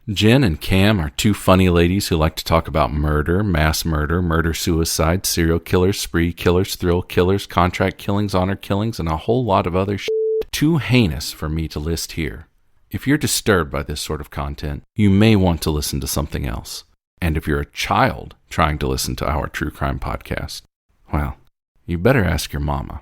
Jen and Cam are two funny ladies who like to talk about murder, mass murder, murder-suicide, serial killers, spree killers, thrill killers, contract killings, honor killings, and a whole lot of other shit too heinous for me to list here. If you're disturbed by this sort of content, you may want to listen to something else. And if you're a child trying to listen to our true crime podcast, well, you better ask your mama.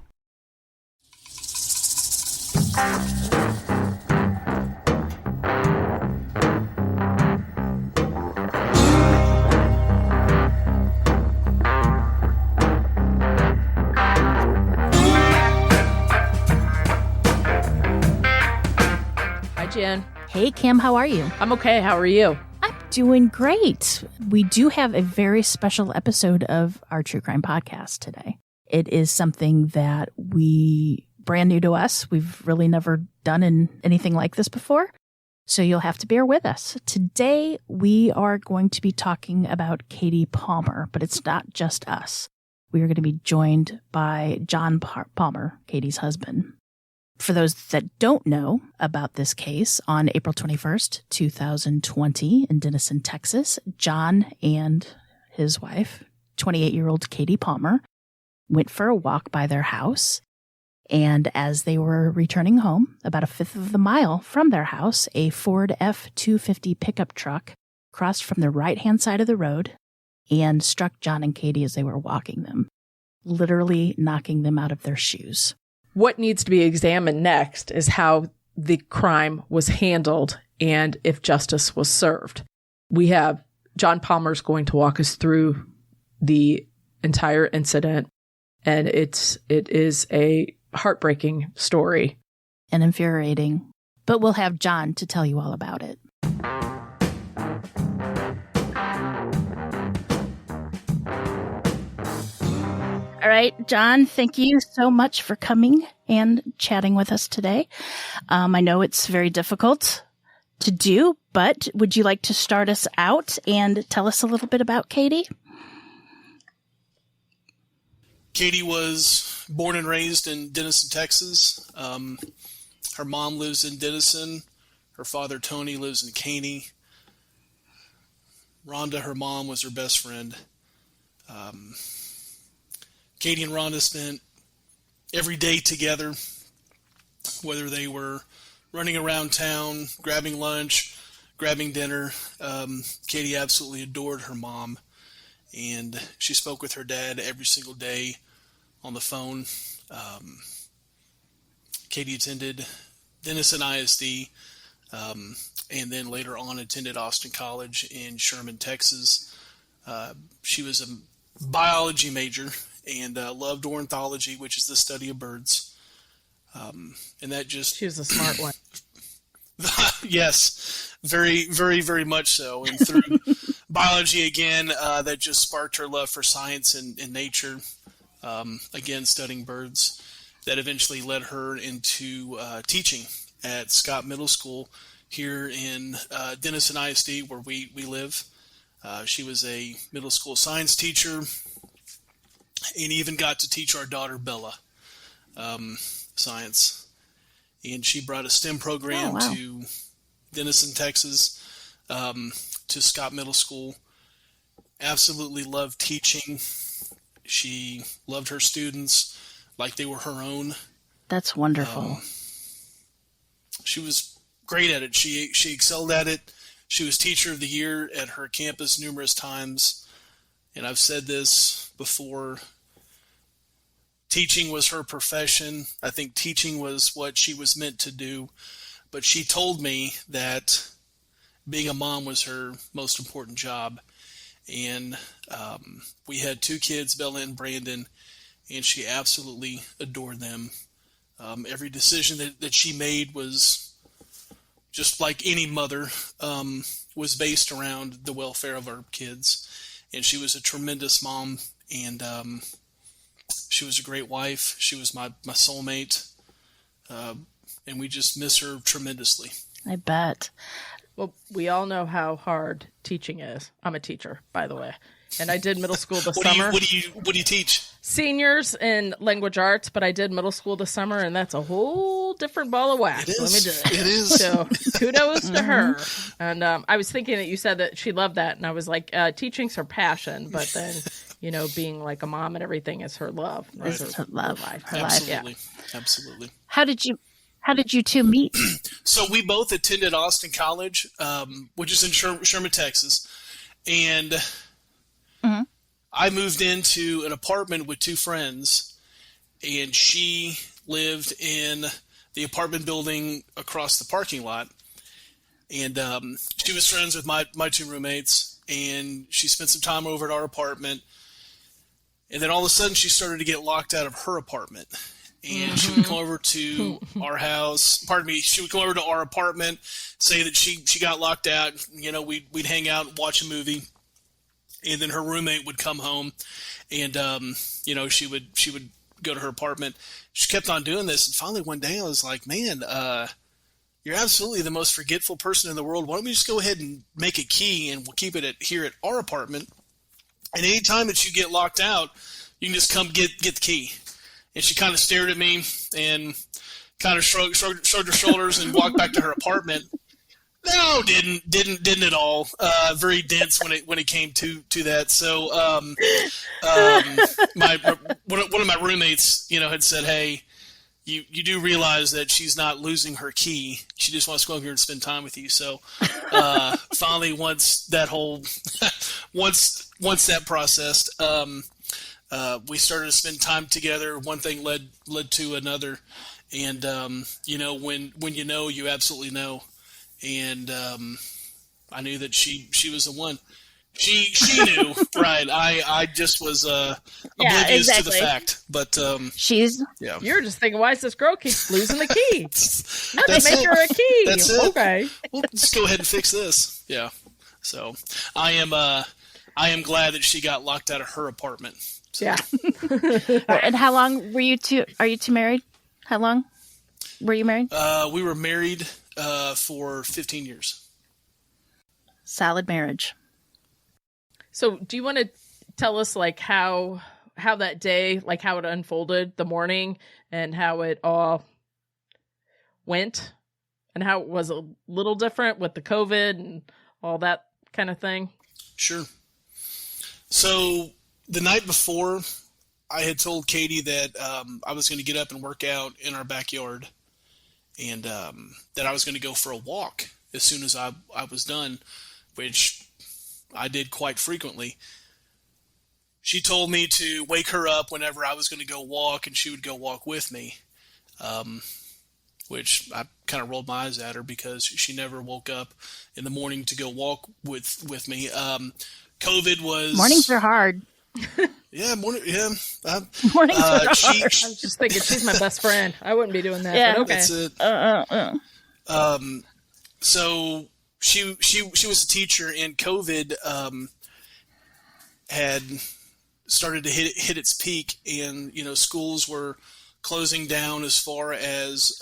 Jen. Hey, Kim, how are you? I'm okay. How are you? I'm doing great. We do have a very special episode of our True Crime Podcast today. It is something that brand new to us. We've really never done anything like this before. So you'll have to bear with us. Today, we are going to be talking about Katie Palmer, but it's not just us. We are going to be joined by John Palmer, Katie's husband. For those that don't know about this case, on April 21st, 2020 in Denison, Texas, John and his wife, 28-year-old Katie Palmer, went for a walk by their house. And as they were returning home, about a fifth of the mile from their house, a Ford F-250 pickup truck crossed from the right-hand side of the road and struck John and Katie as they were walking them, literally knocking them out of their shoes. What needs to be examined next is how the crime was handled and if justice was served. We have John Palmer's going to walk us through the entire incident, and it is a heartbreaking story. And infuriating. But we'll have John to tell you all about it. All right, John, thank you so much for coming and chatting with us today. I know it's very difficult to do, but would you like to start us out and tell us a little bit about Katie? Katie was born and raised in Denison, Texas. Her mom lives in Denison. Her father, Tony, lives in Caney. Rhonda, her mom, was her best friend. Katie and Rhonda spent every day together, whether they were running around town, grabbing lunch, grabbing dinner. Katie absolutely adored her mom, and she spoke with her dad every single day on the phone. Katie attended Denison ISD, and then later on attended Austin College in Sherman, Texas. She was a biology major and loved ornithology, which is the study of birds. And that just... She was a smart one. Yes, very, very, very much so. And through biology again, that just sparked her love for science and nature. Again, studying birds. That eventually led her into teaching at Scott Middle School here in Denison ISD, where we live. She was a middle school science teacher and even got to teach our daughter Bella science. And she brought a STEM program to Denison, Texas, to Scott Middle School. Absolutely loved teaching. She loved her students like they were her own. That's wonderful. She was great at it. She excelled at it. She was Teacher of the Year at her campus numerous times. And I've said this before. Teaching was her profession. I think teaching was what she was meant to do. But she told me that being a mom was her most important job. And we had two kids, Bella and Brandon, and she absolutely adored them. Every decision that she made was just like any mother, was based around the welfare of our kids. And she was a tremendous mom, and she was a great wife. She was my soulmate, and we just miss her tremendously. I bet. Well, we all know how hard teaching is. I'm a teacher, by the way. And I did middle school this summer. What do you teach? Seniors in language arts, but I did middle school this summer, and that's a whole whole different ball of wax. It Let me is. do it. It is. So kudos to her. And I was thinking that you said that she loved that, and I was like, teaching's her passion, but then being like a mom and everything is her love. Right. It's her love. Her life. Absolutely. Absolutely. How did you two meet? So we both attended Austin College, which is in Sherman, Texas. And I moved into an apartment with two friends, and she lived in the apartment building across the parking lot. And she was friends with my two roommates, and she spent some time over at our apartment. And then all of a sudden, she started to get locked out of her apartment. And she would come over to our house. Pardon me. She would come over to our apartment, say that she got locked out. We'd hang out and watch a movie. And then her roommate would come home, and she would go to her apartment. She kept on doing this, and finally one day I was like, "Man, you're absolutely the most forgetful person in the world. Why don't we just go ahead and make a key, and we'll keep it here at our apartment. And any time that you get locked out, you can just come get the key." And she kind of stared at me and kind of shrugged her shoulders and walked back to her apartment. No, didn't at all. Very dense when it came to that. So, one of my roommates, had said, "Hey, you do realize that she's not losing her key. She just wants to come over here and spend time with you." So, finally, once that processed, we started to spend time together. One thing led to another, and when you absolutely know. And I knew that she was the one. She knew, right? I just was oblivious to the fact. But You're just thinking, why is this girl keeps losing the key? Let's make her a key. That's it. Okay. Well, let's go ahead and fix this. Yeah. So I am glad that she got locked out of her apartment. So. Yeah. And how long were you two? Are you two married? How long were you married? We were married for 15 years. Solid marriage. So do you want to tell us like how that day, like how it unfolded, the morning, and how it all went, and how it was a little different with the COVID and all that kind of thing? Sure. So the night before, I had told Katie that I was going to get up and work out in our backyard, and that I was going to go for a walk as soon as I was done, which I did quite frequently. She told me to wake her up whenever I was going to go walk, and she would go walk with me, which I kind of rolled my eyes at her because she never woke up in the morning to go walk with me. COVID was... Mornings are hard. Yeah, mornings are hard. I was just thinking, she's my best friend. I wouldn't be doing that. Yeah, but okay. That's it. So she was a teacher, and COVID had started to hit its peak, and schools were closing down as far as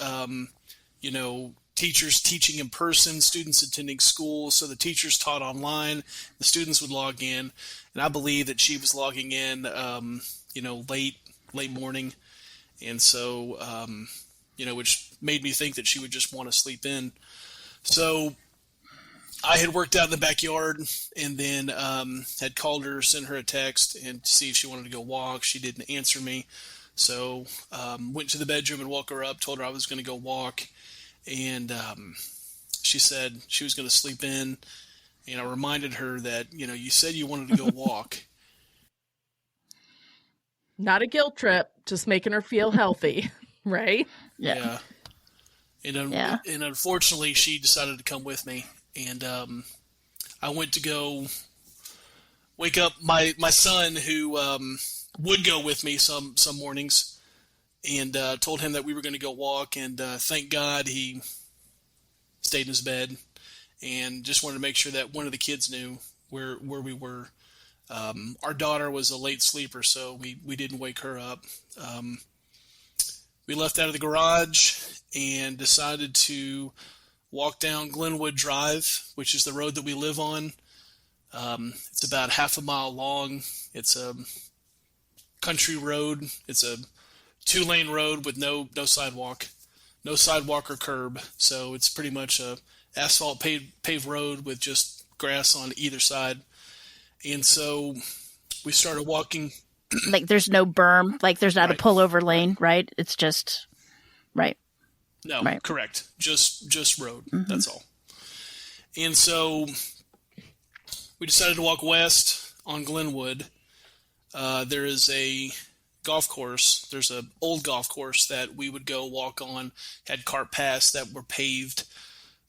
teachers teaching in person, students attending school. So the teachers taught online, the students would log in, and I believe that she was logging in, late morning, and so which made me think that she would just want to sleep in. So I had worked out in the backyard, and then had called her, sent her a text, and to see if she wanted to go walk. She didn't answer me, so went to the bedroom and woke her up, told her I was going to go walk, and she said she was going to sleep in, and I reminded her that, you said you wanted to go walk. Not a guilt trip, just making her feel healthy, right? Yeah. And unfortunately, she decided to come with me. And I went to go wake up my son, who would go with me some mornings, and told him that we were going to go walk. And thank God he stayed in his bed, and just wanted to make sure that one of the kids knew where we were. Our daughter was a late sleeper, so we didn't wake her up. We left out of the garage and decided to walk down Glenwood Drive, which is the road that we live on. It's about half a mile long. It's a country road. It's a 2-lane road with no sidewalk. no sidewalk or curb. So it's pretty much a asphalt paved road with just grass on either side. And so we started walking. Like there's no berm, like there's not Right. a pullover lane, right? It's just, right. No, Right. correct. Just road. That's all. And so we decided to walk west on Glenwood. There is a golf course. There's an old golf course that we would go walk on, had cart paths that were paved.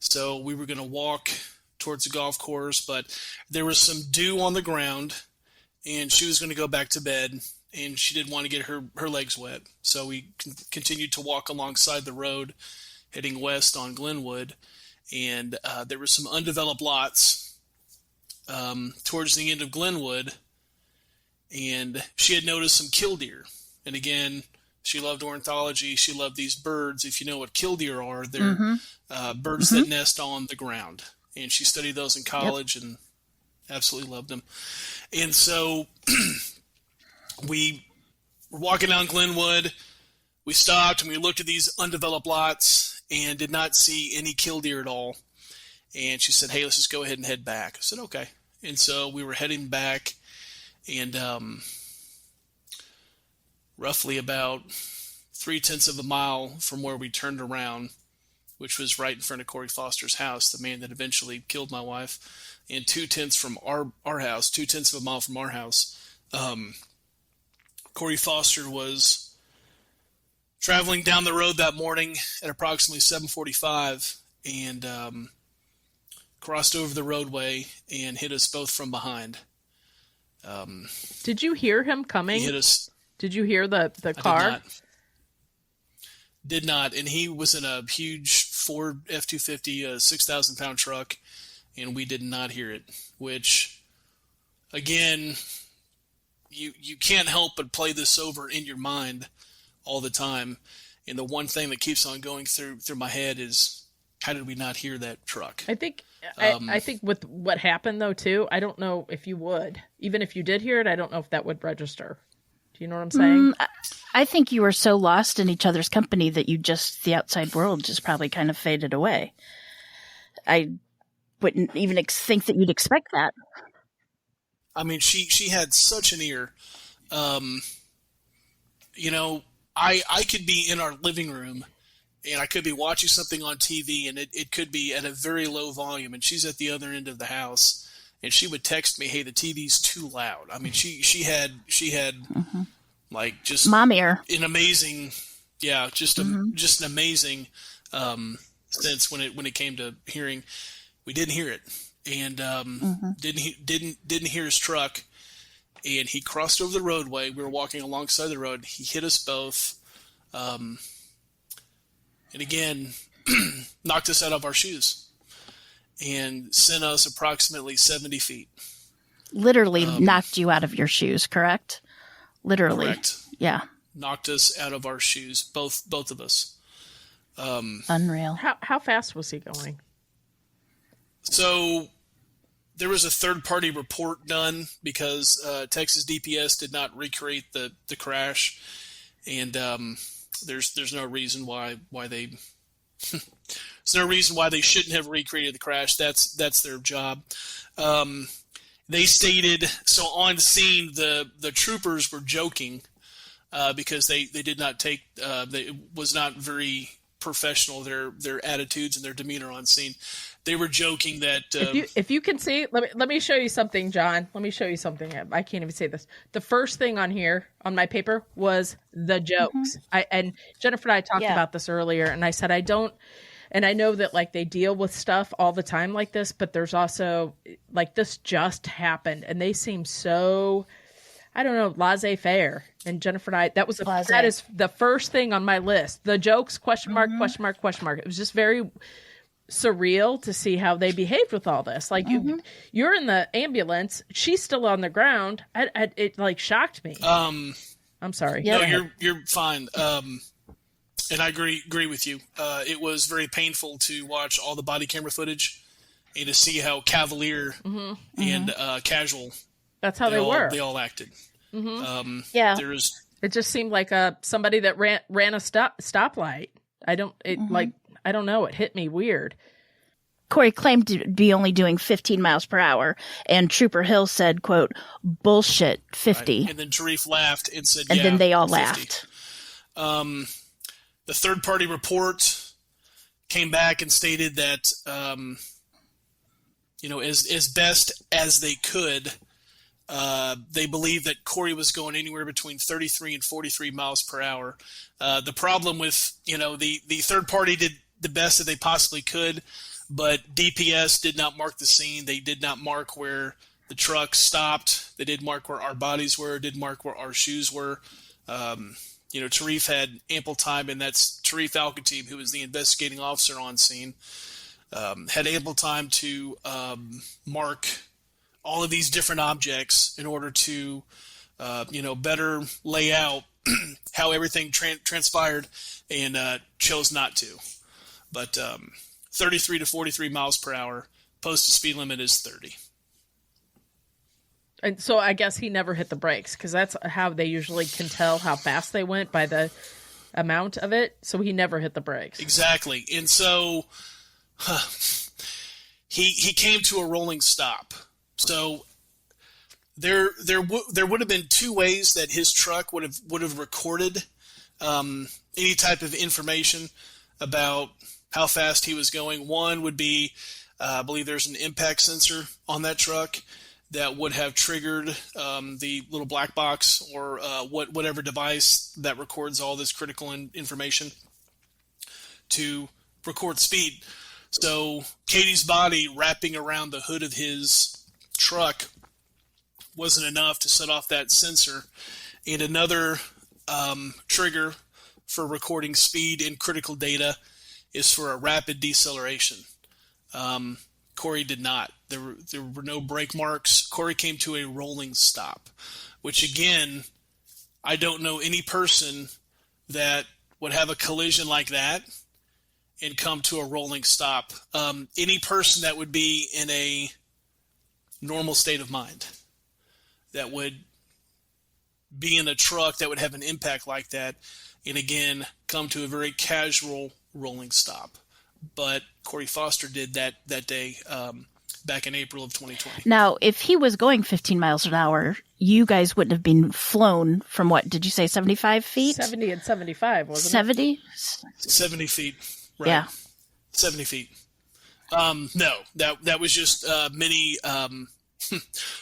So we were going to walk towards the golf course, but there was some dew on the ground, and she was going to go back to bed, and she didn't want to get her legs wet. So we continued to walk alongside the road, heading west on Glenwood, and there were some undeveloped lots towards the end of Glenwood, and she had noticed some killdeer. And again, she loved ornithology. She loved these birds. If you know what killdeer are, they're birds that nest on the ground. And she studied those in college and absolutely loved them. And so we were walking down Glenwood. We stopped and we looked at these undeveloped lots and did not see any killdeer at all. And she said, "Hey, let's just go ahead and head back." I said, "Okay." And so we were heading back, and roughly about 0.3 of a mile from where we turned around, which was right in front of Corey Foster's house, the man that eventually killed my wife, and 0.2 from our house, 0.2 of a mile from our house, Corey Foster was traveling down the road that morning at approximately 7:45 and crossed over the roadway and hit us both from behind. Did you hear him coming? He hit us. Did you hear the car? Did not. And he was in a huge Ford F-250, a 6,000-pound truck, and we did not hear it, which, again, you can't help but play this over in your mind all the time. And the one thing that keeps on going through my head is, how did we not hear that truck? I think I think with what happened, though, too, I don't know if you would. Even if you did hear it, I don't know if that would register. Do you know what I'm saying? I think you were so lost in each other's company that the outside world just probably kind of faded away. I wouldn't even think that you'd expect that. I mean, she had such an ear. You know, I could be in our living room and I could be watching something on TV and it could be at a very low volume, and she's at the other end of the house. And she would text me, "Hey, the TV's too loud." I mean, she had like just mom ear, an amazing, just an amazing sense when it came to hearing. We didn't hear it, and didn't hear his truck. And he crossed over the roadway. We were walking alongside the road. He hit us both, and again knocked us out of our shoes. And sent us approximately 70 feet. Literally knocked you out of your shoes, correct? Literally. Correct. Yeah. Knocked us out of our shoes, both of us. Unreal. How fast was he going? So there was a third-party report done because Texas DPS did not recreate the crash, and there's no reason why they there's no reason why they shouldn't have recreated the crash. That's their job. They stated, so on scene, the troopers were joking because they did not take it was not very professional, their attitudes and their demeanor on scene. They were joking that if you can see, let me show you something, John. Let me show you something. I can't even say this. The first thing on here on my paper was the jokes. And Jennifer and I talked about this earlier, and I said I don't. And I know that like they deal with stuff all the time like this, but there's also like this just happened, and they seem so, I don't know, laissez-faire. And Jennifer and I, that is the first thing on my list. The jokes, question mark, question mark, question mark. It was just very surreal to see how they behaved with all this. Like you're in the ambulance, she's still on the ground. It like shocked me. I'm sorry. No, you're fine. And I agree with you. It was very painful to watch all the body camera footage and to see how cavalier and casual. That's how they were. They all acted. It just seemed like somebody that ran a stoplight. I don't know. It hit me weird. Corey claimed to be only doing 15 miles per hour, and Trooper Hill said, quote, bullshit, 50. Right. And then Tarif laughed and said, and then they all 50. laughed. The third-party report came back and stated that, as best as they could, they believed that Corey was going anywhere between 33 and 43 miles per hour. The problem with, the third party did the best that they possibly could, but DPS did not mark the scene. They did not mark where the truck stopped. They did mark where our bodies were, did mark where our shoes were. Tarif had ample time, and that's Tarif Al-Khatib, who was the investigating officer on scene, had ample time to mark all of these different objects in order to, better lay out how everything transpired, and chose not to. But 33 to 43 miles per hour, posted speed limit is 30. And so I guess he never hit the brakes, because that's how they usually can tell how fast they went, by the amount of it. So he never hit the brakes. Exactly. And so he came to a rolling stop. So there would have been two ways that his truck would have recorded any type of information about how fast he was going. One would be, I believe there's an impact sensor on that truck that would have triggered the little black box, or whatever device that records all this critical information, to record speed. So Katie's body wrapping around the hood of his truck wasn't enough to set off that sensor. And another trigger for recording speed and critical data is for a rapid deceleration. Corey did not. There were no brake marks. Corey came to a rolling stop, which, again, I don't know any person that would have a collision like that and come to a rolling stop. Any person that would be in a normal state of mind, that would be in a truck that would have an impact like that, and again, come to a very casual rolling stop. But Corey Foster did that day back in April of 2020. Now, if he was going 15 miles an hour, you guys wouldn't have been flown from, what did you say, 75 feet? 70 and 75, wasn't 70? it? 70 feet. Right. Yeah. 70 feet. No, that was just many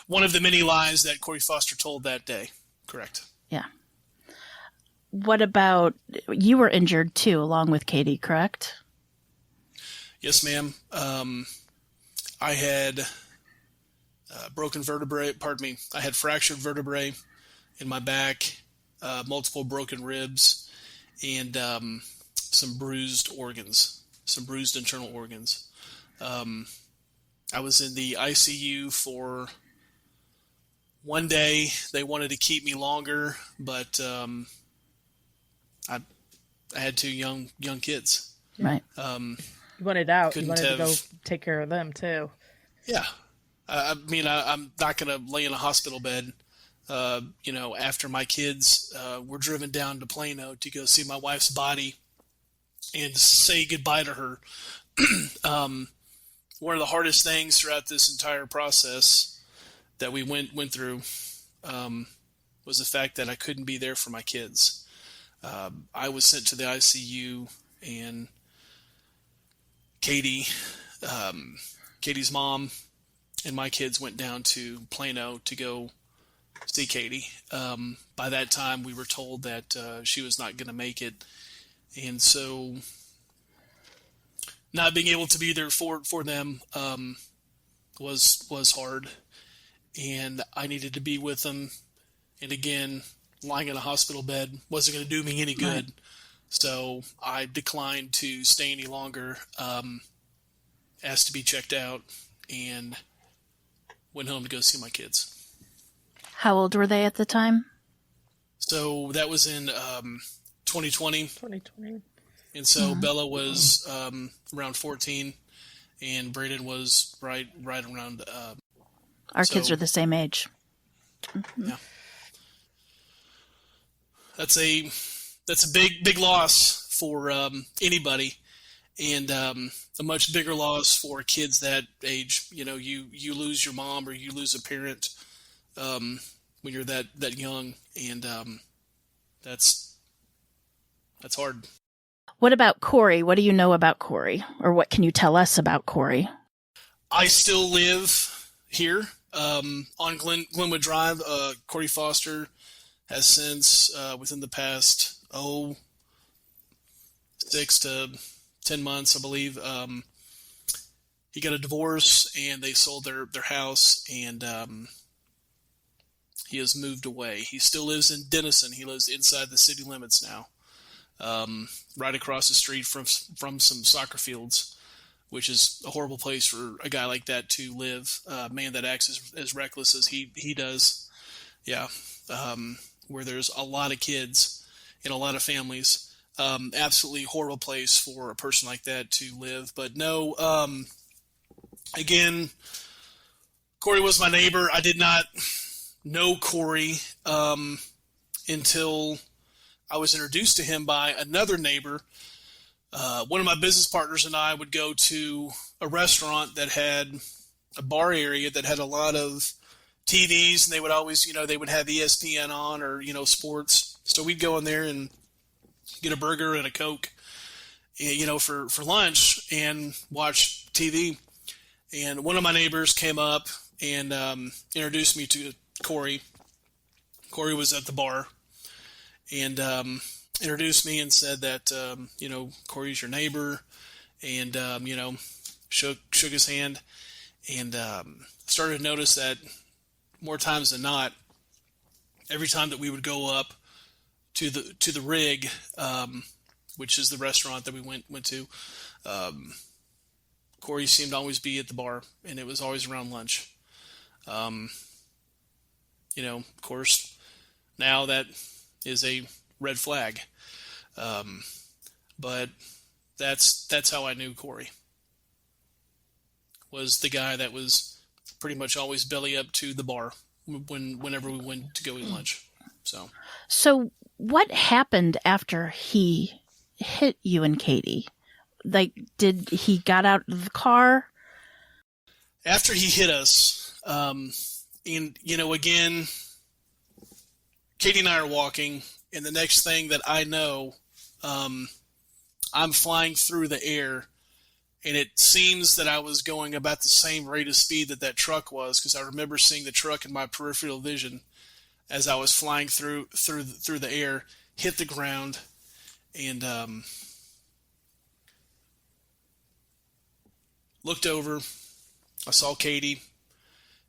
one of the many lies that Corey Foster told that day. Correct. Yeah. What about, you were injured too, along with Katie, correct? Yes, ma'am. I had broken vertebrae. Pardon me. I had fractured vertebrae in my back, multiple broken ribs, and some bruised organs, some bruised internal organs. I was in the ICU for one day. They wanted to keep me longer, but I had two young kids. Right. You wanted out. You wanted to go take care of them, too. Yeah. I'm not going to lay in a hospital bed, after my kids were driven down to Plano to go see my wife's body and say goodbye to her. One of the hardest things throughout this entire process that we went through was the fact that I couldn't be there for my kids. I was sent to the ICU, and Katie's mom and my kids went down to Plano to go see Katie. By that time, we were told that she was not going to make it, and so not being able to be there for them was hard, and I needed to be with them. And again, lying in a hospital bed wasn't going to do me any good. Right. So I declined to stay any longer, asked to be checked out, and went home to go see my kids. How old were they at the time? So that was in 2020. 2020. And so Bella was around 14, and Braden was right around. Our kids are the same age. Mm-hmm. Yeah. That's a big loss for anybody, and a much bigger loss for kids that age. You lose your mom or you lose a parent when you're that young, and that's hard. What about Corey? What do you know about Corey? Or what can you tell us about Corey? I still live here on Glenwood Drive. Corey Foster has since, within the past, 6 to 10 months, I believe, he got a divorce and they sold their house, and he has moved away. He still lives in Denison. He lives inside the city limits now. Right across the street from some soccer fields, which is a horrible place for a guy like that to live. A man that acts as reckless as he does. Yeah. Where there's a lot of kids and a lot of families. Absolutely horrible place for a person like that to live. But no, again, Corey was my neighbor. I did not know Corey until I was introduced to him by another neighbor. One of my business partners and I would go to a restaurant that had a bar area that had a lot of TVs, and they would always, they would have ESPN on, or, sports. So we'd go in there and get a burger and a Coke, for lunch and watch TV. And one of my neighbors came up and introduced me to Corey. Corey was at the bar and introduced me and said that, Corey's your neighbor, and, shook his hand, and started to notice that more times than not, every time that we would go up to the rig, which is the restaurant that we went to, Corey seemed to always be at the bar, and it was always around lunch. Of course, now that is a red flag. But that's how I knew Corey. Was the guy that was pretty much always belly up to the bar whenever we went to go eat lunch. So what happened after he hit you and Katie? Like, did he got out of the car? After he hit us, and again, Katie and I are walking, and the next thing that I know, I'm flying through the air, and it seems that I was going about the same rate of speed that truck was, because I remember seeing the truck in my peripheral vision as I was flying through the air, hit the ground, and looked over. I saw Katie.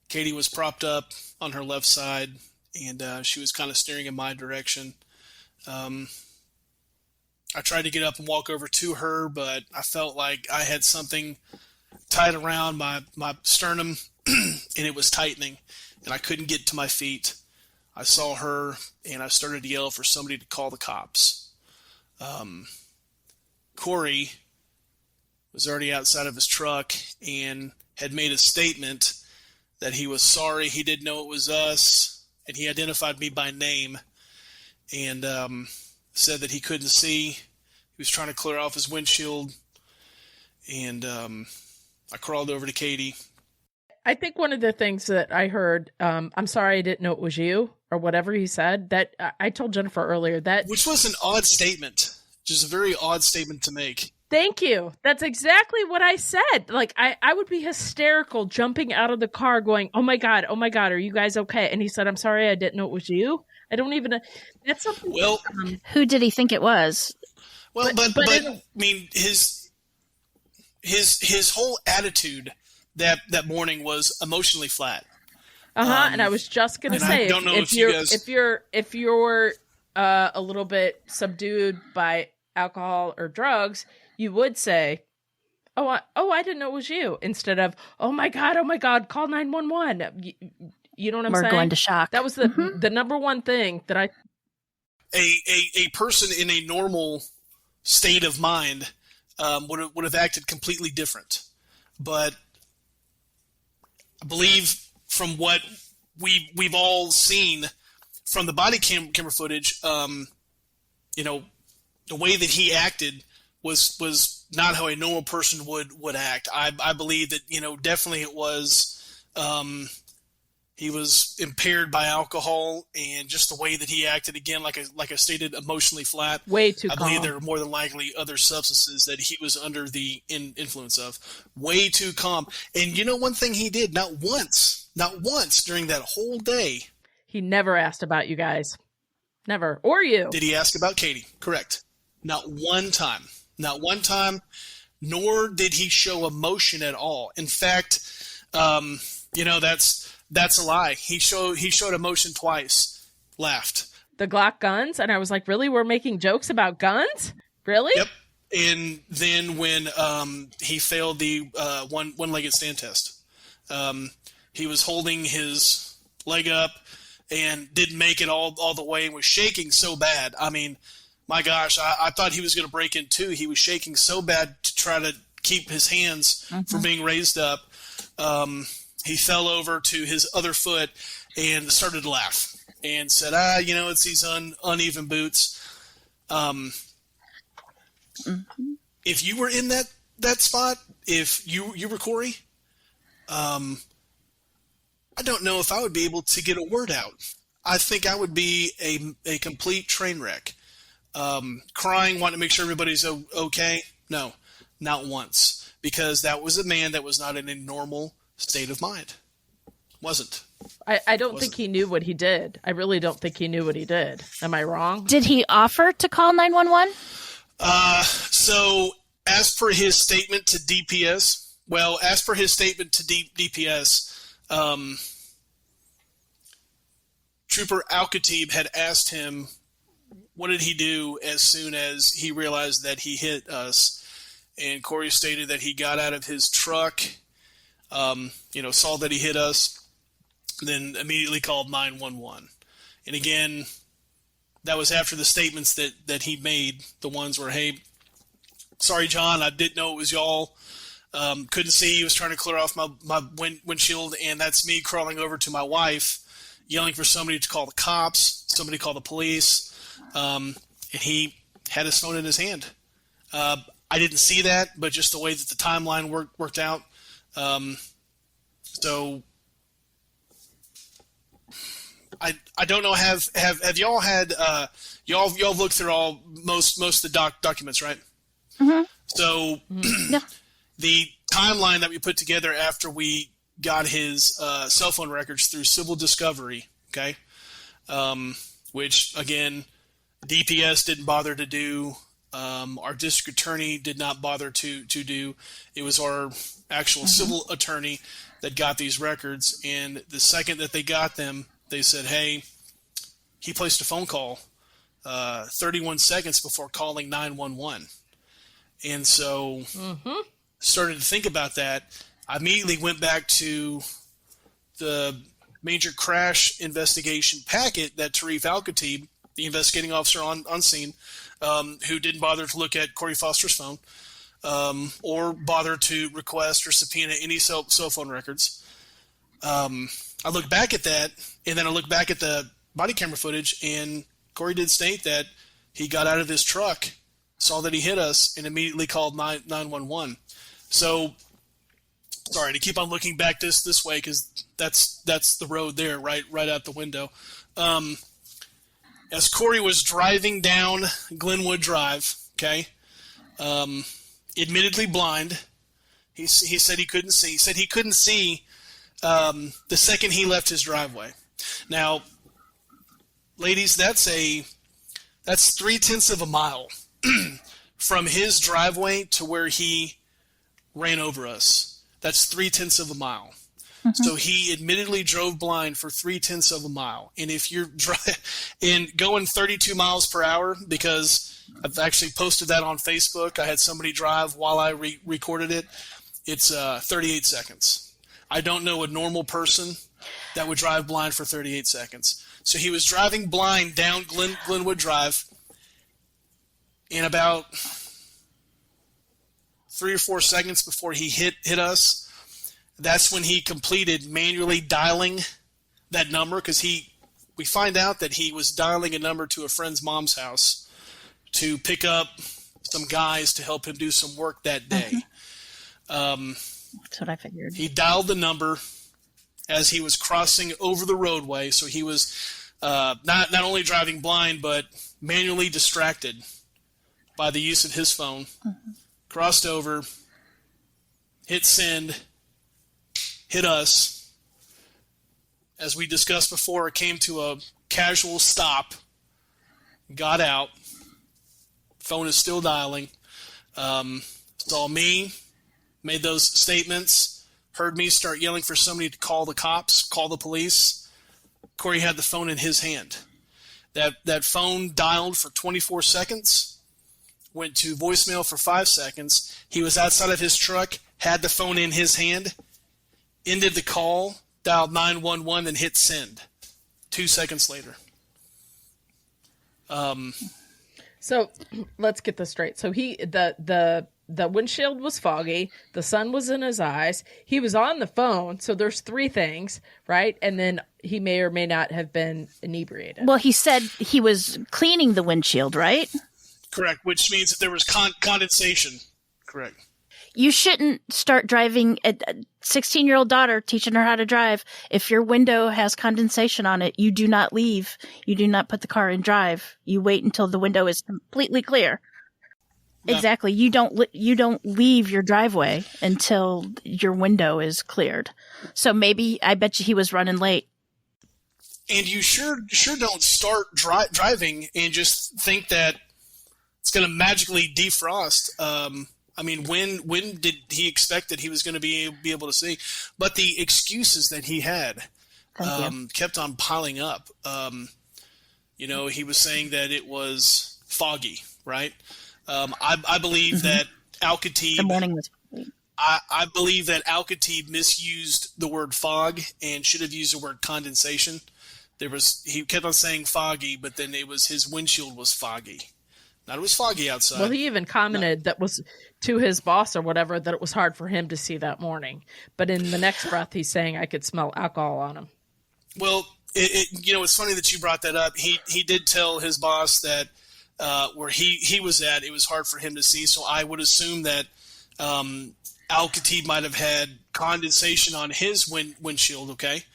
Katie was propped up on her left side, and she was kind of staring in my direction. I tried to get up and walk over to her, but I felt like I had something tied around my sternum, and it was tightening, and I couldn't get to my feet. I saw her, and I started to yell for somebody to call the cops. Corey was already outside of his truck and had made a statement that he was sorry, he didn't know it was us, and he identified me by name, and said that he couldn't see. He was trying to clear off his windshield, and I crawled over to Katie. I think one of the things that I heard, I'm sorry I didn't know it was you, or whatever he said, that I told Jennifer earlier that... Which was an odd statement. Just a very odd statement to make. Thank you. That's exactly what I said. Like, I would be hysterical jumping out of the car going, oh my God, are you guys okay? And he said, I'm sorry, I didn't know it was you. I don't even... That's something... Well... Who did he think it was? Well, but I mean, his whole attitude that morning was emotionally flat. And I was just gonna say, if you're a little bit subdued by alcohol or drugs, you would say, "Oh, I didn't know it was you," instead of, "Oh my God, call 911." You know what I'm saying? Or going to shock. That was the number one thing that I. A person in a normal state of mind would have acted completely different, but I believe from what we've all seen from the body camera footage, the way that he acted was not how a normal person would act. I believe that, definitely it was, he was impaired by alcohol, and just the way that he acted, again, like I stated, emotionally flat. Way too I calm. believe there were more than likely other substances that he was under the influence of. Way too calm. And one thing he did, not once during that whole day. He never asked about you guys. Never. Or you. Did he ask about Katie? Correct. Not one time. Not one time, nor did he show emotion at all. In fact, that's a lie. He showed emotion twice. Laughed. The Glock guns, and I was like, really? We're making jokes about guns? Really? Yep. And then when he failed the one-legged stand test, he was holding his leg up and didn't make it all the way and was shaking so bad. I mean, my gosh, I thought he was going to break in two. He was shaking so bad to try to keep his hands from being raised up. He fell over to his other foot and started to laugh and said, it's these uneven boots. If you were in that spot, if you were Corey, I don't know if I would be able to get a word out. I think I would be a complete train wreck. Crying, wanting to make sure everybody's okay. No, not once. Because that was a man that was not in a normal state of mind. Wasn't. I don't think he knew what he did. I really don't think he knew what he did. Am I wrong? Did he offer to call 911? So as per his statement to DPS, Trooper Al-Khatib had asked him, what did he do as soon as he realized that he hit us? And Corey stated that he got out of his truck, saw that he hit us, then immediately called 911. And again, that was after the statements that he made. The ones where, hey, sorry, John, I didn't know it was y'all. Couldn't see. He was trying to clear off my windshield, and that's me crawling over to my wife, yelling for somebody to call the cops, somebody call the police. And he had his phone in his hand. I didn't see that, but just the way that the timeline worked out. So I don't know. Have y'all had y'all looked through most of the documents, right? Mm-hmm. So Yeah. The timeline that we put together after we got his cell phone records through Civil Discovery, okay, which again DPS didn't bother to do. Our district attorney did not bother to do. It was our actual civil attorney that got these records, and the second that they got them, they said, hey, he placed a phone call 31 seconds before calling 911. And so started to think about that. I immediately went back to the major crash investigation packet that Tarif Al-Khatib, the investigating officer on scene, who didn't bother to look at Corey Foster's phone or bother to request or subpoena any cell phone records. I looked back at that, and then I looked back at the body camera footage, and Corey did state that he got out of his truck, saw that he hit us, and immediately called 911. So, sorry to keep on looking back this way, because that's the road there, right out the window. As Corey was driving down Glenwood Drive, okay, admittedly blind, he said he couldn't see. He said he couldn't see the second he left his driveway. Now, ladies, that's 0.3 of a mile from his driveway to where he ran over us. That's 0.3 of a mile. So he admittedly drove blind for 0.3 of a mile. And if you're going 32 miles per hour, because I've actually posted that on Facebook, I had somebody drive while I recorded it. It's 38 seconds. I don't know a normal person that would drive blind for 38 seconds. So he was driving blind down Glenwood Drive, and about 3 or 4 seconds before he hit us, that's when he completed manually dialing that number, because we find out that he was dialing a number to a friend's mom's house to pick up some guys to help him do some work that day. That's what I figured. He dialed the number as he was crossing over the roadway, so he was not only driving blind, but manually distracted by the use of his phone. Crossed over, hit send, hit us. As we discussed before, it came to a casual stop, got out, phone is still dialing, saw me, made those statements, heard me start yelling for somebody to call the cops, call the police. Corey had the phone in his hand. That phone dialed for 24 seconds, went to voicemail for 5 seconds. He was outside of his truck, had the phone in his hand, ended the call, dialed 911, and hit send 2 seconds later. So let's get this straight. So the windshield was foggy. The sun was in his eyes. He was on the phone. So there's 3 things, right? And then he may or may not have been inebriated. Well, he said he was cleaning the windshield, right? Correct, which means that there was condensation. Correct. You shouldn't start driving a 16-year-old daughter, teaching her how to drive. If your window has condensation on it, you do not leave. You do not put the car in drive. You wait until the window is completely clear. Yeah. Exactly. You don't leave your driveway until your window is cleared. So maybe, I bet you he was running late. And you sure don't start driving and just think that it's going to magically defrost. I mean, when did he expect that he was going to be able to see? But the excuses that he had kept on piling up. He was saying that it was foggy, right? I believe that Al-Khatib. The morning was foggy. I believe that Al-Khatib misused the word fog and should have used the word condensation. He kept on saying foggy, but then his windshield was foggy. Not it was foggy outside. Well, he even commented that was to his boss or whatever that it was hard for him to see that morning. But in the next breath, he's saying I could smell alcohol on him. Well, it's funny that you brought that up. He did tell his boss that where he was at, it was hard for him to see. So I would assume that Al-Khatib might have had condensation on his windshield. Okay,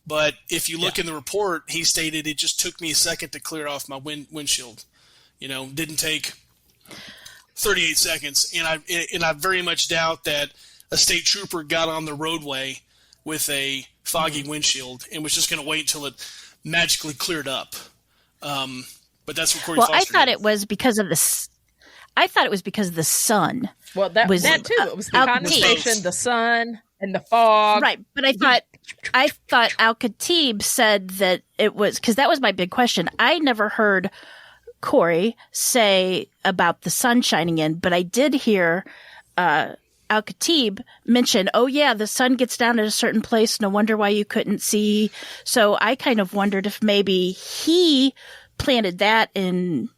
but if you look in the report, he stated it just took me a second to clear off my windshield. Didn't take 38 seconds, and I very much doubt that a state trooper got on the roadway with a foggy windshield and was just going to wait until it magically cleared up. But that's what Corey Foster I thought did. it was because of the. I thought it was because of the sun. Well, that too. It was the condensation, the sun, and the fog. Right, but I thought Al-Khatib said that it was because that was my big question. I never heard Corey say about the sun shining in, but I did hear Al-Khatib mention, oh yeah, the sun gets down at a certain place. No wonder why you couldn't see. So I kind of wondered if maybe he planted that in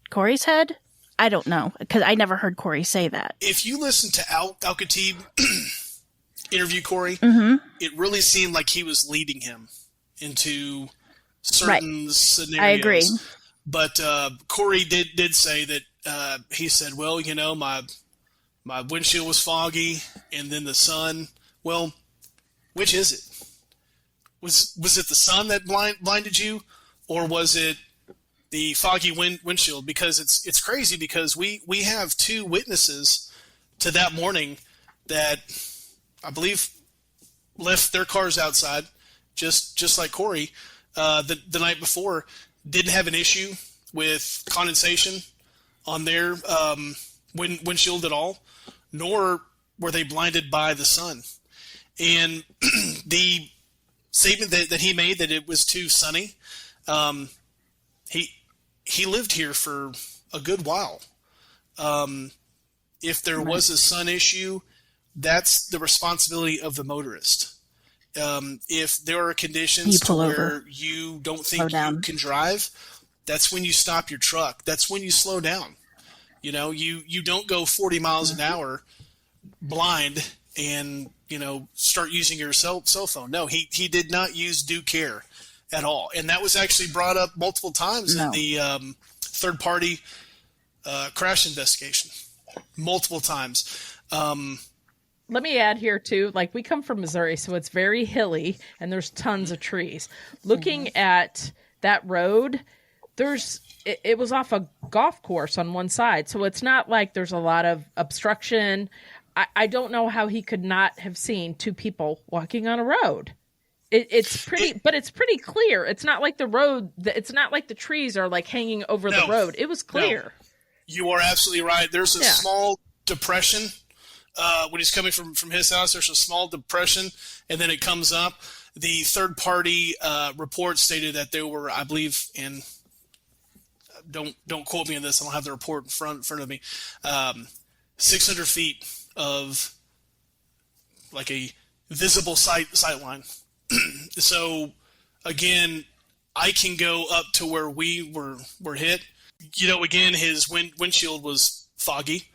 Corey's head. I don't know, because I never heard Corey say that. If you listen to Al-Khatib interview Corey, it really seemed like he was leading him into certain scenarios. I agree. But Corey did say that he said, well, my windshield was foggy, and then the sun. Well, which is it? Was it the sun that blinded you, or was it the foggy windshield? Because it's crazy because we have 2 witnesses to that morning that I believe left their cars outside, just like Corey, the night before. Didn't have an issue with condensation on their windshield at all, nor were they blinded by the sun. And the statement that he made that it was too sunny, he lived here for a good while. If there was a sun issue, that's the responsibility of the motorist. If there are conditions to where you don't think you can drive, that's when you stop your truck. That's when you slow down. You don't go 40 miles an hour blind and, start using your cell phone. No, he did not use due care at all. And that was actually brought up multiple times in the third-party crash investigation multiple times. Let me add here too, like we come from Missouri, so it's very hilly and there's tons of trees. Looking at that road, it was off a golf course on one side, so it's not like there's a lot of obstruction. I don't know how he could not have seen two people walking on a road. It's pretty clear. It's not like the road. It's not like the trees are like hanging over the road. It was clear. No. You are absolutely right. There's a small depression when he's coming from his house. There's a small depression, and then it comes up. The third party report stated that there were, I believe, and don't quote me on this. I don't have the report in front of me. 600 feet of like a visible sight line. So again, I can go up to where we were hit. Again, his windshield was foggy,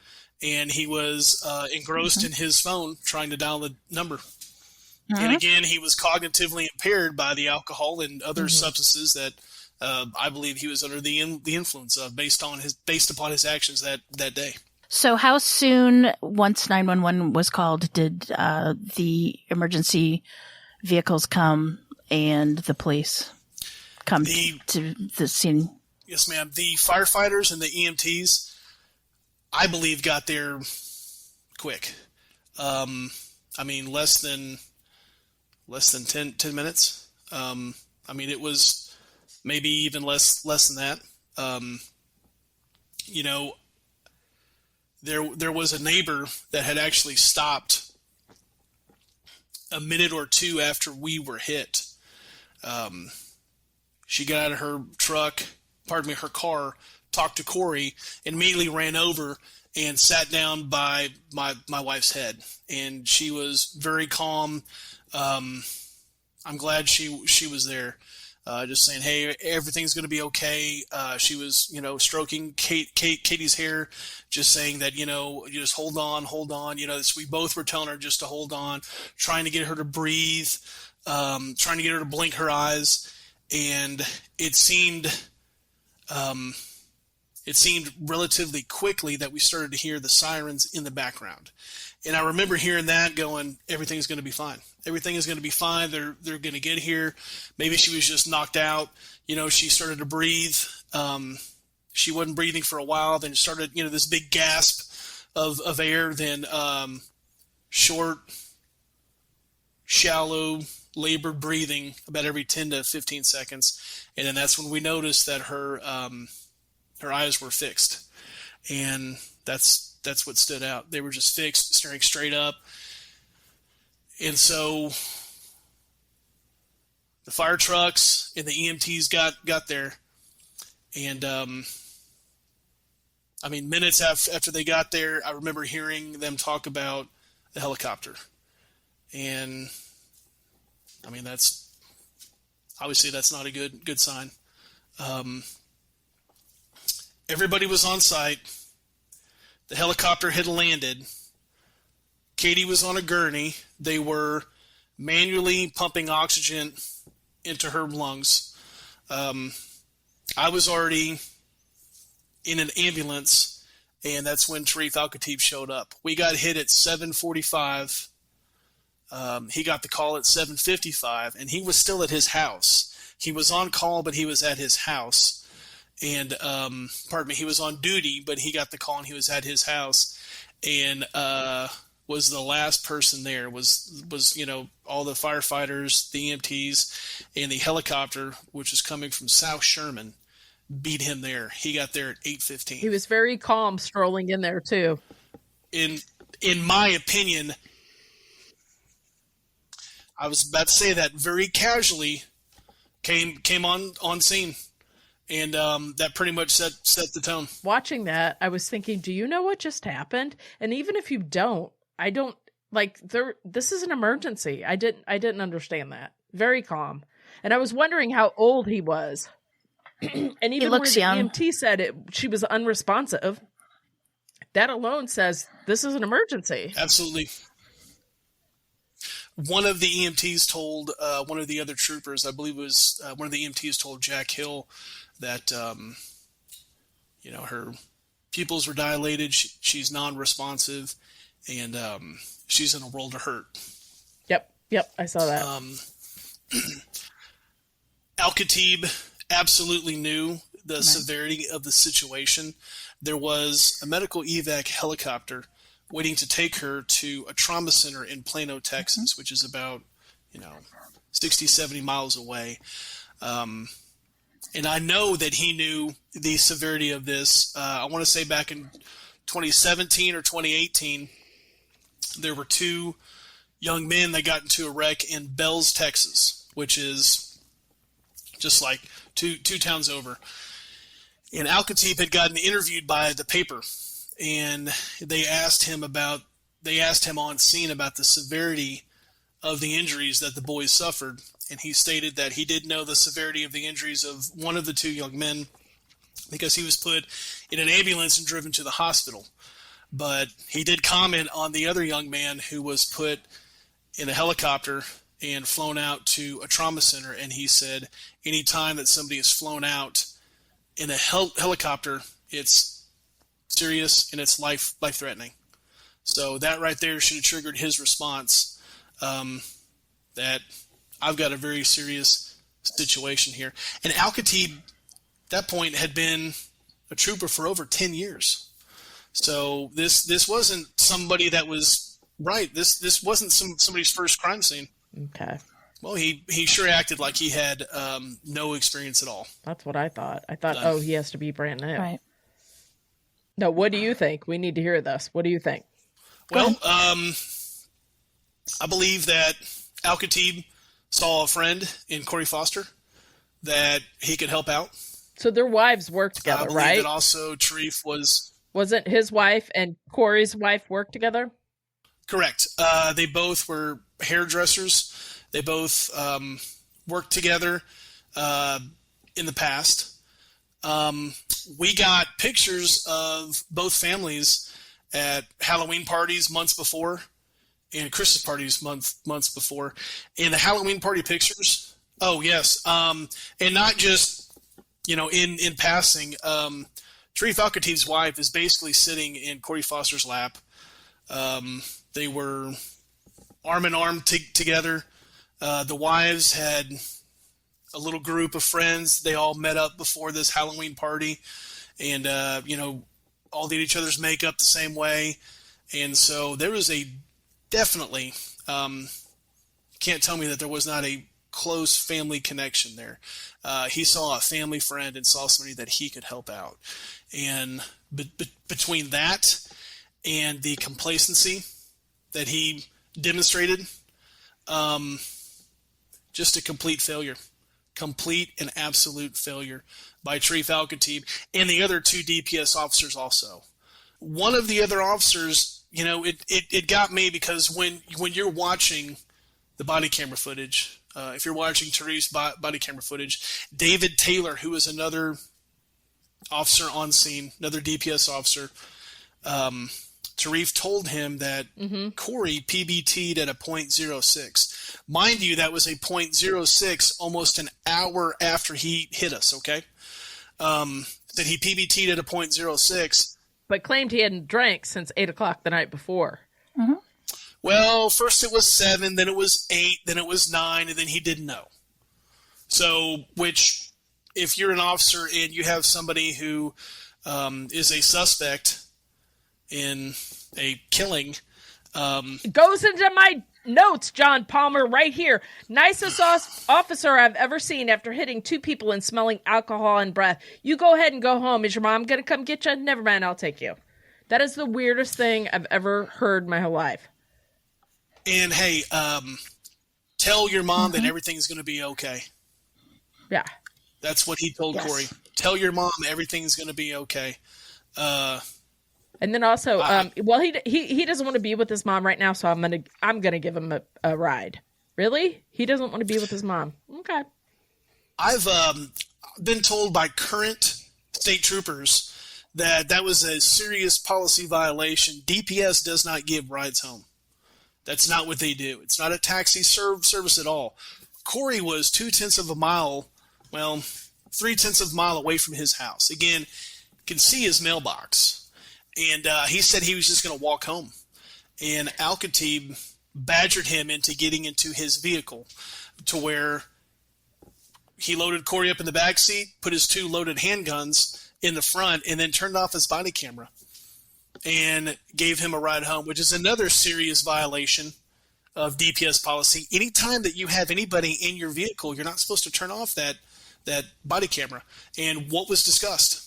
and he was engrossed in his phone trying to dial the number. And again, he was cognitively impaired by the alcohol and other substances that I believe he was under the influence of, based upon his actions that day. So how soon, once 911 was called, did the emergency vehicles come and the police come to the scene? Yes, ma'am. The firefighters and the EMTs, I believe, got there quick. Less than 10 minutes. It was maybe even less than that. There was a neighbor that had actually stopped a minute or two after we were hit. She got out of her her car, talked to Corey, and immediately ran over and sat down by my wife's head. And she was very calm. I'm glad she was there. Just saying, hey, everything's going to be okay. She was, stroking Katie's hair, just saying that, you just hold on. We both were telling her just to hold on, trying to get her to breathe, trying to get her to blink her eyes. And it seemed relatively quickly that we started to hear the sirens in the background. And I remember hearing that going, everything's going to be fine. Everything is going to be fine. They're going to get here. Maybe she was just knocked out. She started to breathe. She wasn't breathing for a while. Then started, this big gasp of air. Then short, shallow, labored breathing about every 10 to 15 seconds. And then that's when we noticed that her eyes were fixed. And that's what stood out. They were just fixed, staring straight up. And so the fire trucks and the EMTs got there. And, minutes after they got there, I remember hearing them talk about the helicopter. And, that's obviously that's not a good sign. Everybody was on site. The helicopter had landed. Katie was on a gurney. They were manually pumping oxygen into her lungs. I was already in an ambulance, and that's when Sharif Al-Khatib showed up. We got hit at 7:45. He got the call at 7:55, and he was still at his house. He was on call, but he was at his house. And, he was on duty, but he got the call and he was at his house, and, was the last person there, was all the firefighters, the EMTs, and the helicopter, which was coming from South Sherman, beat him there. He got there at 8:15. He was very calm strolling in there too. In my opinion, I was about to say that, very casually came on scene. And that pretty much set the tone. Watching that, I was thinking, do you know what just happened? And even if you don't, I don't, this is an emergency. I didn't understand that. Very calm. And I was wondering how old he was. And even when the EMT said she was unresponsive, that alone says this is an emergency. Absolutely. One of the EMTs told one of the other troopers, I believe it was one of the EMTs told Jack Hill that, pupils were dilated. She's non-responsive, and she's in a world of hurt. Yep, I saw that. Al-Khatib absolutely knew the severity of the situation. There was a medical evac helicopter waiting to take her to a trauma center in Plano, Texas, which is about, 60, 70 miles away. And I know that he knew the severity of this. I want to say back in 2017 or 2018, there were two young men that got into a wreck in Bells, Texas, which is just like two towns over. And Al-Khatib had gotten interviewed by the paper, and they asked him on scene about the severity of the injuries that the boys suffered. And he stated that he did know the severity of the injuries of one of the two young men because he was put in an ambulance and driven to the hospital. But he did comment on the other young man who was put in a helicopter and flown out to a trauma center. And he said, anytime that somebody is flown out in a helicopter, it's serious and it's life-threatening. So that right there should have triggered his response that I've got a very serious situation here. And Al-Khatib, at that point, had been a trooper for over 10 years. So this wasn't somebody that was right. This wasn't somebody's first crime scene. Okay. Well, he sure acted like he had no experience at all. That's what I thought. I thought, he has to be brand new. Right. No, what do you think? We need to hear this. What do you think? Well, I believe that Al-Khatib saw a friend in Corey Foster that he could help out. So their wives worked together, right? I believe that also Tarif Wasn't his wife and Corey's wife work together? Correct. They both were hairdressers. They both worked together in the past. We got pictures of both families at Halloween parties months before and Christmas parties months before. And the Halloween party pictures, oh, yes. And not just, in passing. Tarif Al-Khatib's wife is basically sitting in Corey Foster's lap. They were arm in arm together. The wives had a little group of friends. They all met up before this Halloween party and, all did each other's makeup the same way. And so there was definitely, can't tell me that there was not a close family connection there. He saw a family friend and saw somebody that he could help out. And between that and the complacency that he demonstrated, just a complete and absolute failure by Tarif Al-Khatib and the other two DPS officers also. One of the other officers, it got me because when you're watching the body camera footage, if you're watching Tarif's body camera footage, David Taylor, who is another officer on scene, another DPS officer, Tarif told him that Corey PBT'd at a .06. Mind you, that was a .06 almost an hour after he hit us, okay? That he PBT'd at a .06. But claimed he hadn't drank since 8 o'clock the night before. Mm-hmm. Well, first it was 7, then it was 8, then it was 9, and then he didn't know. So, which, if you're an officer and you have somebody who is a suspect in a killing, goes into my notes, John Palmer, right here. Nicest officer I've ever seen after hitting 2 people and smelling alcohol and breath. You go ahead and go home. Is your mom going to come get you? Never mind, I'll take you. That is the weirdest thing I've ever heard my whole life. And hey, tell your mom that everything's going to be okay. Yeah. That's what he told Corey. Tell your mom everything's going to be okay. And then also, he doesn't want to be with his mom right now, so I'm gonna give him a ride. Really? He doesn't want to be with his mom. Okay. I've been told by current state troopers that was a serious policy violation. DPS does not give rides home. That's not what they do. It's not a taxi service at all. Corey was 0.2 of a mile, 0.3 of a mile away from his house. Again, can see his mailbox. And he said he was just going to walk home. And Al-Khatib badgered him into getting into his vehicle to where he loaded Corey up in the back seat, put his 2 loaded handguns in the front, and then turned off his body camera and gave him a ride home, which is another serious violation of DPS policy. Anytime that you have anybody in your vehicle, you're not supposed to turn off that body camera. And what was discussed?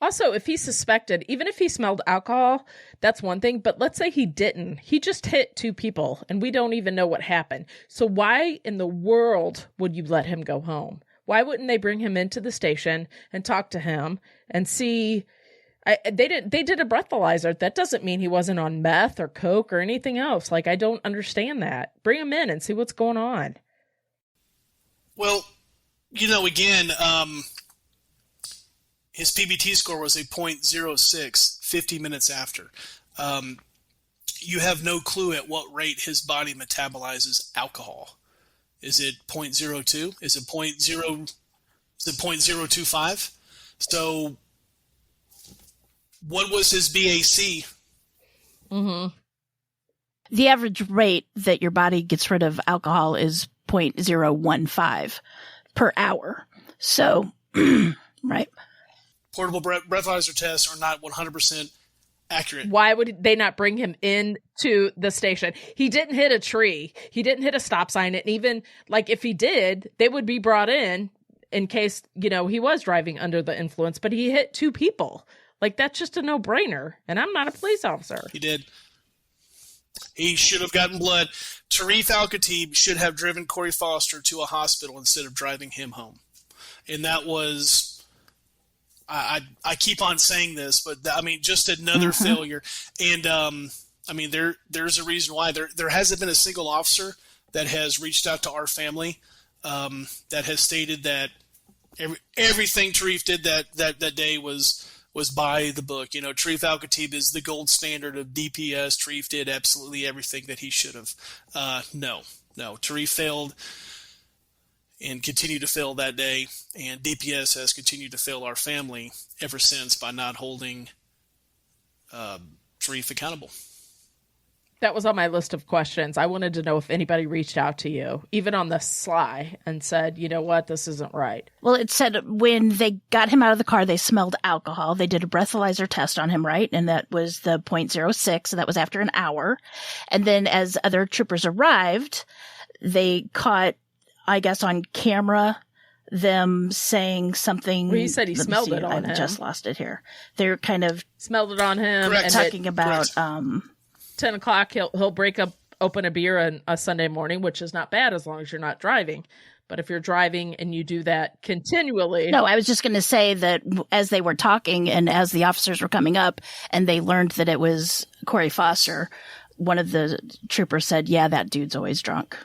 Also, if he suspected, even if he smelled alcohol, that's one thing. But let's say he didn't. He just hit 2 people and we don't even know what happened. So why in the world would you let him go home? Why wouldn't they bring him into the station and talk to him and see? They did a breathalyzer. That doesn't mean he wasn't on meth or coke or anything else. Like, I don't understand that. Bring him in and see what's going on. Well, again, his PBT score was a .06 50 minutes after. You have no clue at what rate his body metabolizes alcohol. Is it .02? Is it .025? So what was his BAC? Mm-hmm. The average rate that your body gets rid of alcohol is .015 per hour. So, right. Portable breathalyzer tests are not 100% accurate. Why would they not bring him into the station? He didn't hit a tree. He didn't hit a stop sign. And even, like, if he did, they would be brought in case, he was driving under the influence. But he hit 2 people. Like, that's just a no-brainer. And I'm not a police officer. He did. He should have gotten blood. Tarif Al-Khatib should have driven Corey Foster to a hospital instead of driving him home. And that was, I keep on saying this, but just another failure. And there's a reason why there hasn't been a single officer that has reached out to our family that has stated that everything Tarif did that day was by the book. Tarif Al-Khatib is the gold standard of DPS. Tarif did absolutely everything that he should have. No. Tarif failed and continued to fail that day, and DPS has continued to fail our family ever since by not holding Tarif accountable. That was on my list of questions. I wanted to know if anybody reached out to you, even on the sly, and said, you know what, this isn't right. Well, it said when they got him out of the car, they smelled alcohol. They did a breathalyzer test on him, right? And that was the .06, and that was after an hour. And then as other troopers arrived, they caught, I guess, on camera, them saying something. Well, he said he smelled it on him. I just lost it here. They're kind of smelled it on him. Correct. And talking about 10 o'clock, he'll open a beer on a Sunday morning, which is not bad as long as you're not driving. But if you're driving and you do that continually. No, I was just going to say that as they were talking and as the officers were coming up and they learned that it was Corey Foster, one of the troopers said, yeah, that dude's always drunk.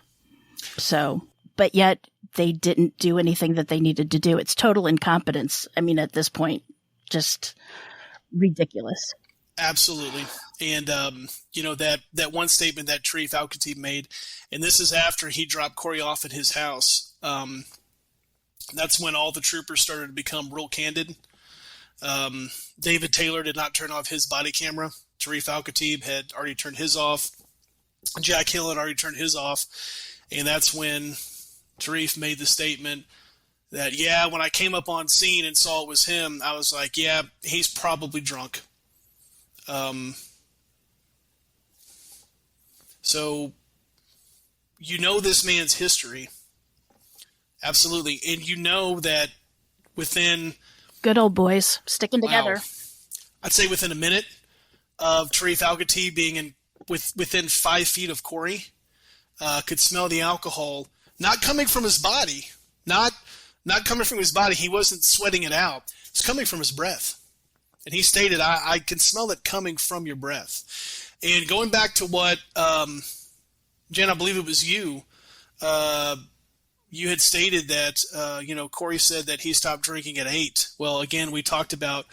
So, but yet they didn't do anything that they needed to do. It's total incompetence. At this point, just ridiculous. Absolutely. And, that one statement that Tarif Al-Khatib made, and this is after he dropped Corey off at his house. That's when all the troopers started to become real candid. David Taylor did not turn off his body camera. Tarif Al-Khatib had already turned his off. Jack Hill had already turned his off. And that's when Tarif made the statement that, yeah, when I came up on scene and saw it was him, I was like, yeah, he's probably drunk. So this man's history. Absolutely. And that within good old boys sticking together. I'd say within a minute of Tarif Al-Khatib being within 5 feet of Corey, could smell the alcohol not coming from his body, not coming from his body. He wasn't sweating it out. It's coming from his breath. And he stated, I can smell it coming from your breath. And going back to what, Jen, I believe it was you, you had stated that, Corey said that he stopped drinking at 8. Well, again, we talked about,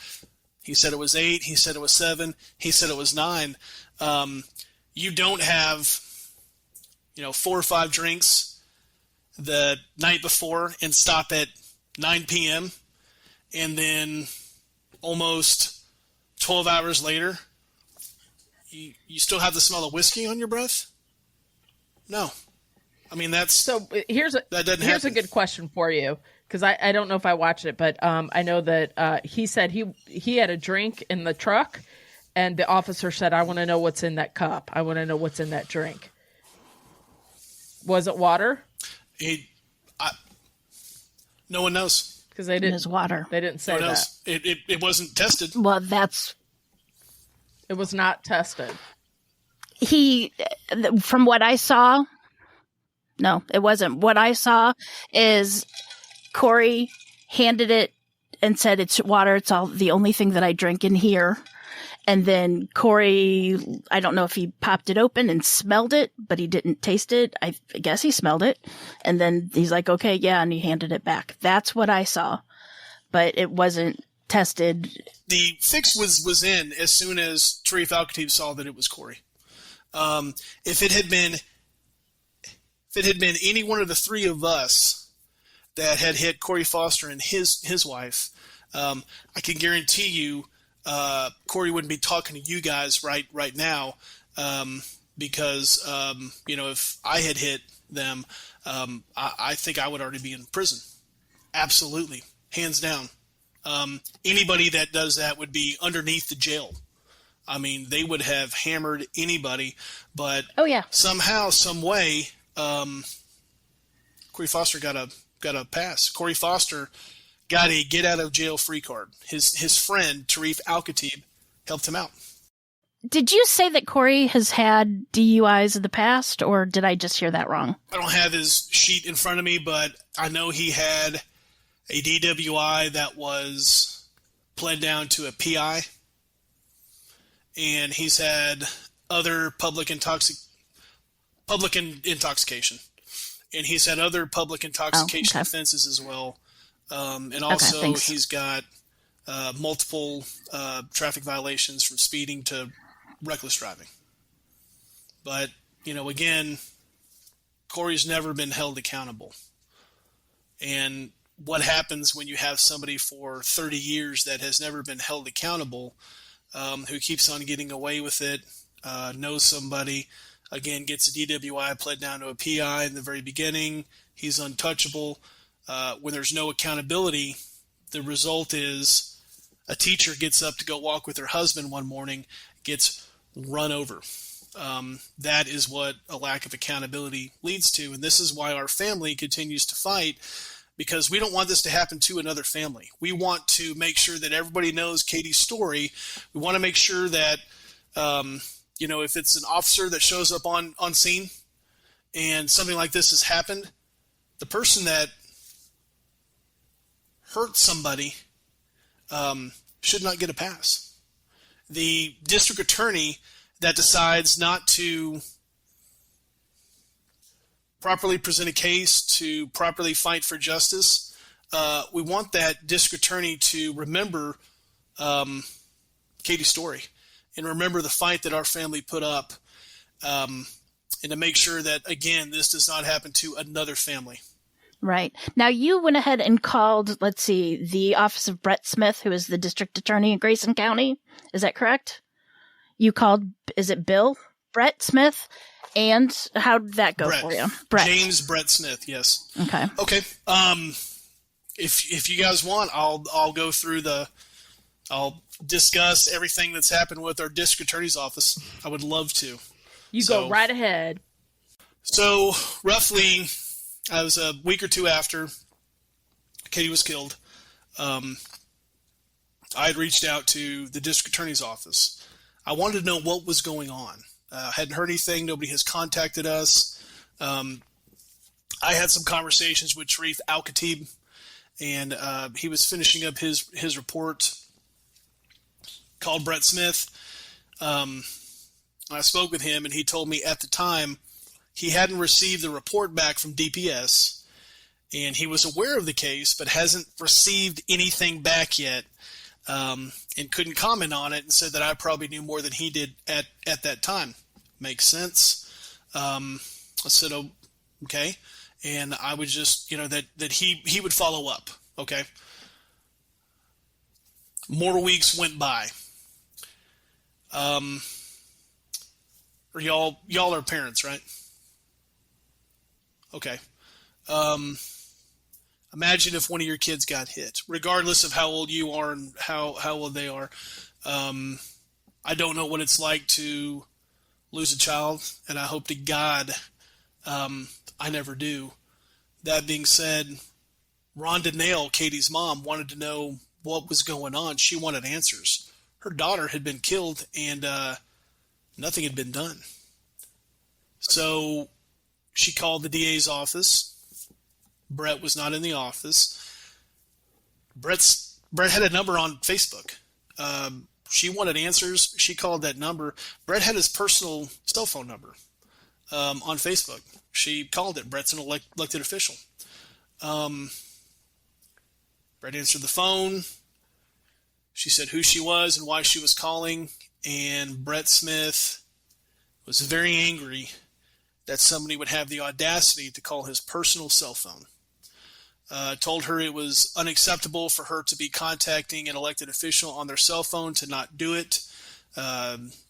he said it was 8, he said it was 7, he said it was 9. You don't have, 4 or 5 drinks the night before and stop at 9 p.m. and then almost 12 hours later, you still have the smell of whiskey on your breath? No. I mean, So here's a good question for you, because I don't know if I watched it, but I know that he said he had a drink in the truck, and the officer said, "I want to know what's in that cup. I want to know what's in that drink." Was it water? No one knows. Because they didn't. It was water. They didn't say No one that. knows. It wasn't tested. Well, It was not tested. from what I saw, no, it wasn't. What I saw is Corey handed it and said, "It's water. It's the only thing that I drink in here." And then Corey, I don't know if he popped it open and smelled it, but he didn't taste it. I guess he smelled it. And then he's like, "Okay, yeah," and he handed it back. That's what I saw. But it wasn't tested. The fix was in as soon as Tarif Al-Khatib saw that it was Corey. If it had been any one of the three of us that had hit Corey Foster and his wife, I can guarantee you Corey wouldn't be talking to you guys right now, because if I had hit them, I think I would already be in prison. Absolutely, hands down. Anybody that does that would be underneath the jail. I mean, they would have hammered anybody, but somehow, some way, Corey Foster got a pass. Corey Foster got a get out of jail free card. His friend Tarif Al-Khatib helped him out. Did you say that Corey has had DUIs in the past, or did I just hear that wrong? I don't have his sheet in front of me, but I know he had a DWI that was pled down to a PI, and he's had other public intoxication, and he's had other public intoxication offenses as well. And also he's got multiple traffic violations from speeding to reckless driving. But, again, Corey's never been held accountable. And what happens when you have somebody for 30 years that has never been held accountable, who keeps on getting away with it, knows somebody, again, gets a DWI, pled down to a PI in the very beginning, he's untouchable. When there's no accountability, the result is a teacher gets up to go walk with her husband one morning, gets run over. That is what a lack of accountability leads to. And this is why our family continues to fight, because we don't want this to happen to another family. We want to make sure that everybody knows Katie's story. We want to make sure that, if it's an officer that shows up on scene and something like this has happened, the person that hurt somebody should not get a pass. The district attorney that decides not to properly present a case, to properly fight for justice, we want that district attorney to remember Katie's story and remember the fight that our family put up, and to make sure that, again, this does not happen to another family. Right. Now, you went ahead and called, the office of Brett Smith, who is the district attorney in Grayson County. Is that correct? You called, is it Bill? Brett Smith? And how did that go for you? Brett. James Brett Smith, yes. Okay. Okay. If you guys want, I'll go through I'll discuss everything that's happened with our district attorney's office. I would love to. You go right ahead. So, roughly, I was a week or two after Katie was killed. I had reached out to the district attorney's office. I wanted to know what was going on. Hadn't heard anything. Nobody has contacted us. I had some conversations with Tarif Al-Khatib, and he was finishing up his report. Called Brett Smith. I spoke with him, and he told me at the time he hadn't received the report back from DPS, and he was aware of the case but hasn't received anything back yet, and couldn't comment on it, and said that I probably knew more than he did at that time. Makes sense. I said, oh, okay. And I would just, that he would follow up. Okay. More weeks went by. Or y'all are parents, right? Okay. Imagine if one of your kids got hit, regardless of how old you are and how old they are. I don't know what it's like to lose a child, and I hope to God I never do. That being said, Rhonda Nail, Katie's mom, wanted to know what was going on. She wanted answers. Her daughter had been killed, and nothing had been done. So she called the DA's office. Brett was not in the office. Brett had a number on Facebook. She wanted answers. She called that number. Brett had his personal cell phone number on Facebook. She called it. Brett's an elected official. Brett answered the phone. She said who she was and why she was calling. And Brett Smith was very angry that somebody would have the audacity to call his personal cell phone. Told her it was unacceptable for her to be contacting an elected official on their cell phone, to not do it.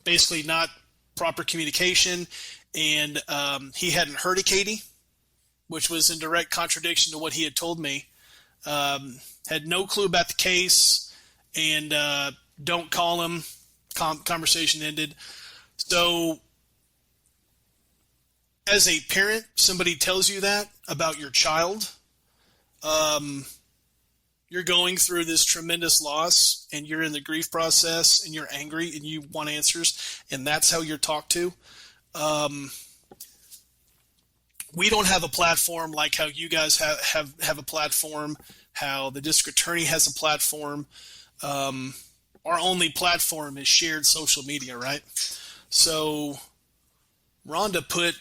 Basically not proper communication. And he hadn't heard of Katie, which was in direct contradiction to what he had told me. Had no clue about the case, and don't call him. Conversation ended. So as a parent, somebody tells you that about your child. You're going through this tremendous loss, and you're in the grief process, and you're angry, and you want answers, and that's how you're talked to. We don't have a platform like how you guys have a platform, how the district attorney has a platform. Our only platform is shared social media, right? So Rhonda put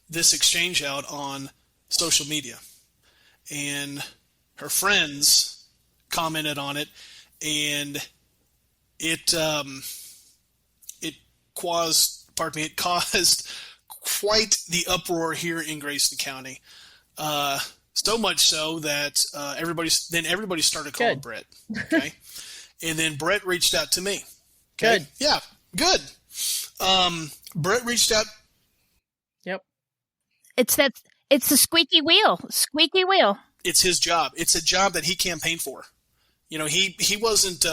this exchange out on social media, and her friends commented on it, and it caused quite the uproar here in Grayson County. So much so that everybody started calling Brett. Okay, and then Brett reached out to me. Okay? Good. Yeah, good. Brett reached out. Yep. It's the squeaky wheel. Squeaky wheel. It's his job. It's a job that he campaigned for. You know, he wasn't.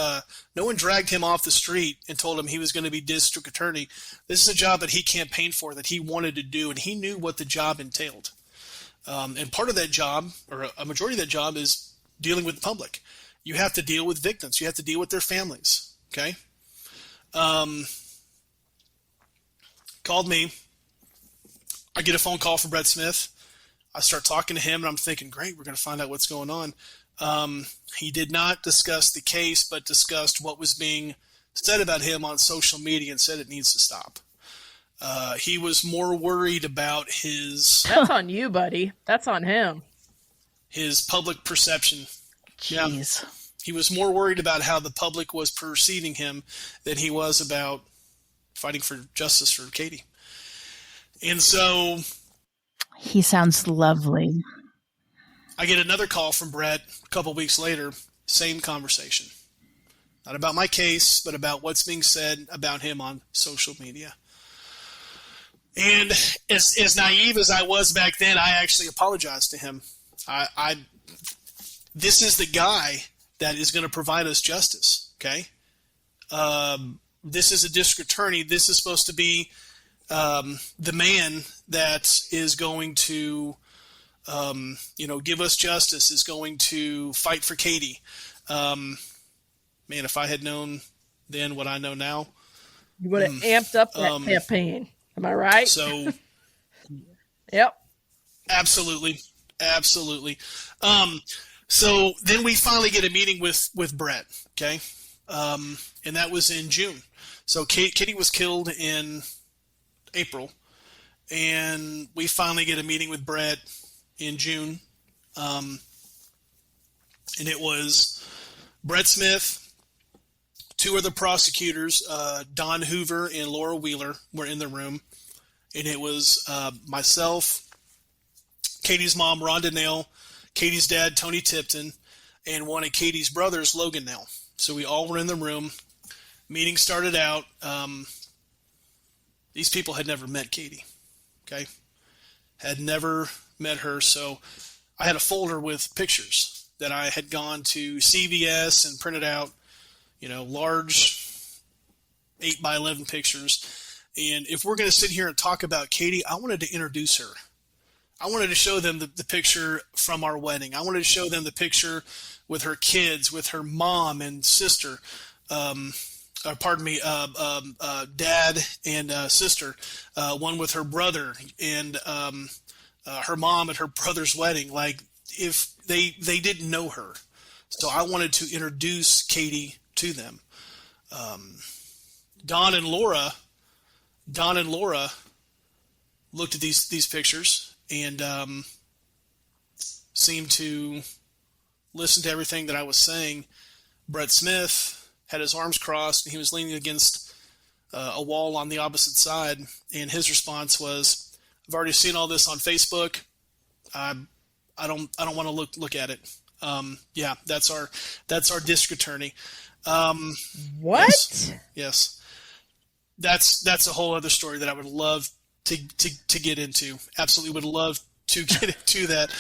No one dragged him off the street and told him he was going to be district attorney. This is a job that he campaigned for, that he wanted to do, and he knew what the job entailed. And part of that job, or a majority of that job, is dealing with the public. You have to deal with victims. You have to deal with their families. Okay. Called me. I get a phone call from Brett Smith. I start talking to him, and I'm thinking, great, we're going to find out what's going on. He did not discuss the case, but discussed what was being said about him on social media and said it needs to stop. He was more worried about his... That's on you, buddy. That's on him. His public perception. Jeez. Yeah. He was more worried about how the public was perceiving him than he was about fighting for justice for Katie. And so... He sounds lovely. I get another call from Brett a couple weeks later, same conversation. Not about my case, but about what's being said about him on social media. And as naive as I was back then, I actually apologized to him. This is the guy that is going to provide us justice, okay? This is a district attorney. This is supposed to be the man that is going to, give us justice, is going to fight for Katie. Man, if I had known then what I know now. You would have amped up that campaign. Am I right? So, yep. Absolutely. So then we finally get a meeting with Brett, okay? And that was in June. So Katie was killed in April, and we finally get a meeting with Brett in June. And it was Brett Smith, two other prosecutors, Don Hoover and Laura Wheeler, were in the room. And it was myself, Katie's mom, Rhonda Nail, Katie's dad, Tony Tipton, and one of Katie's brothers, Logan Nail. So we all were in the room. Meeting started out. These people had never met Katie. Okay. Had never met her. So I had a folder with pictures that I had gone to CVS and printed out, large 8x11 pictures. And if we're going to sit here and talk about Katie, I wanted to introduce her. I wanted to show them the picture from our wedding. I wanted to show them the picture with her kids, with her mom and sister, dad and sister, one with her brother and her mom at her brother's wedding. Like, if they didn't know her. So I wanted to introduce Katie to them. Don and Laura looked at these pictures and seemed to listen to everything that I was saying. Brett Smith had his arms crossed and he was leaning against a wall on the opposite side, and his response was, "I've already seen all this on Facebook. I don't want to look at it." Yeah, that's our district attorney. What? Yes. That's a whole other story that I would love to get into. Absolutely would love to get into that.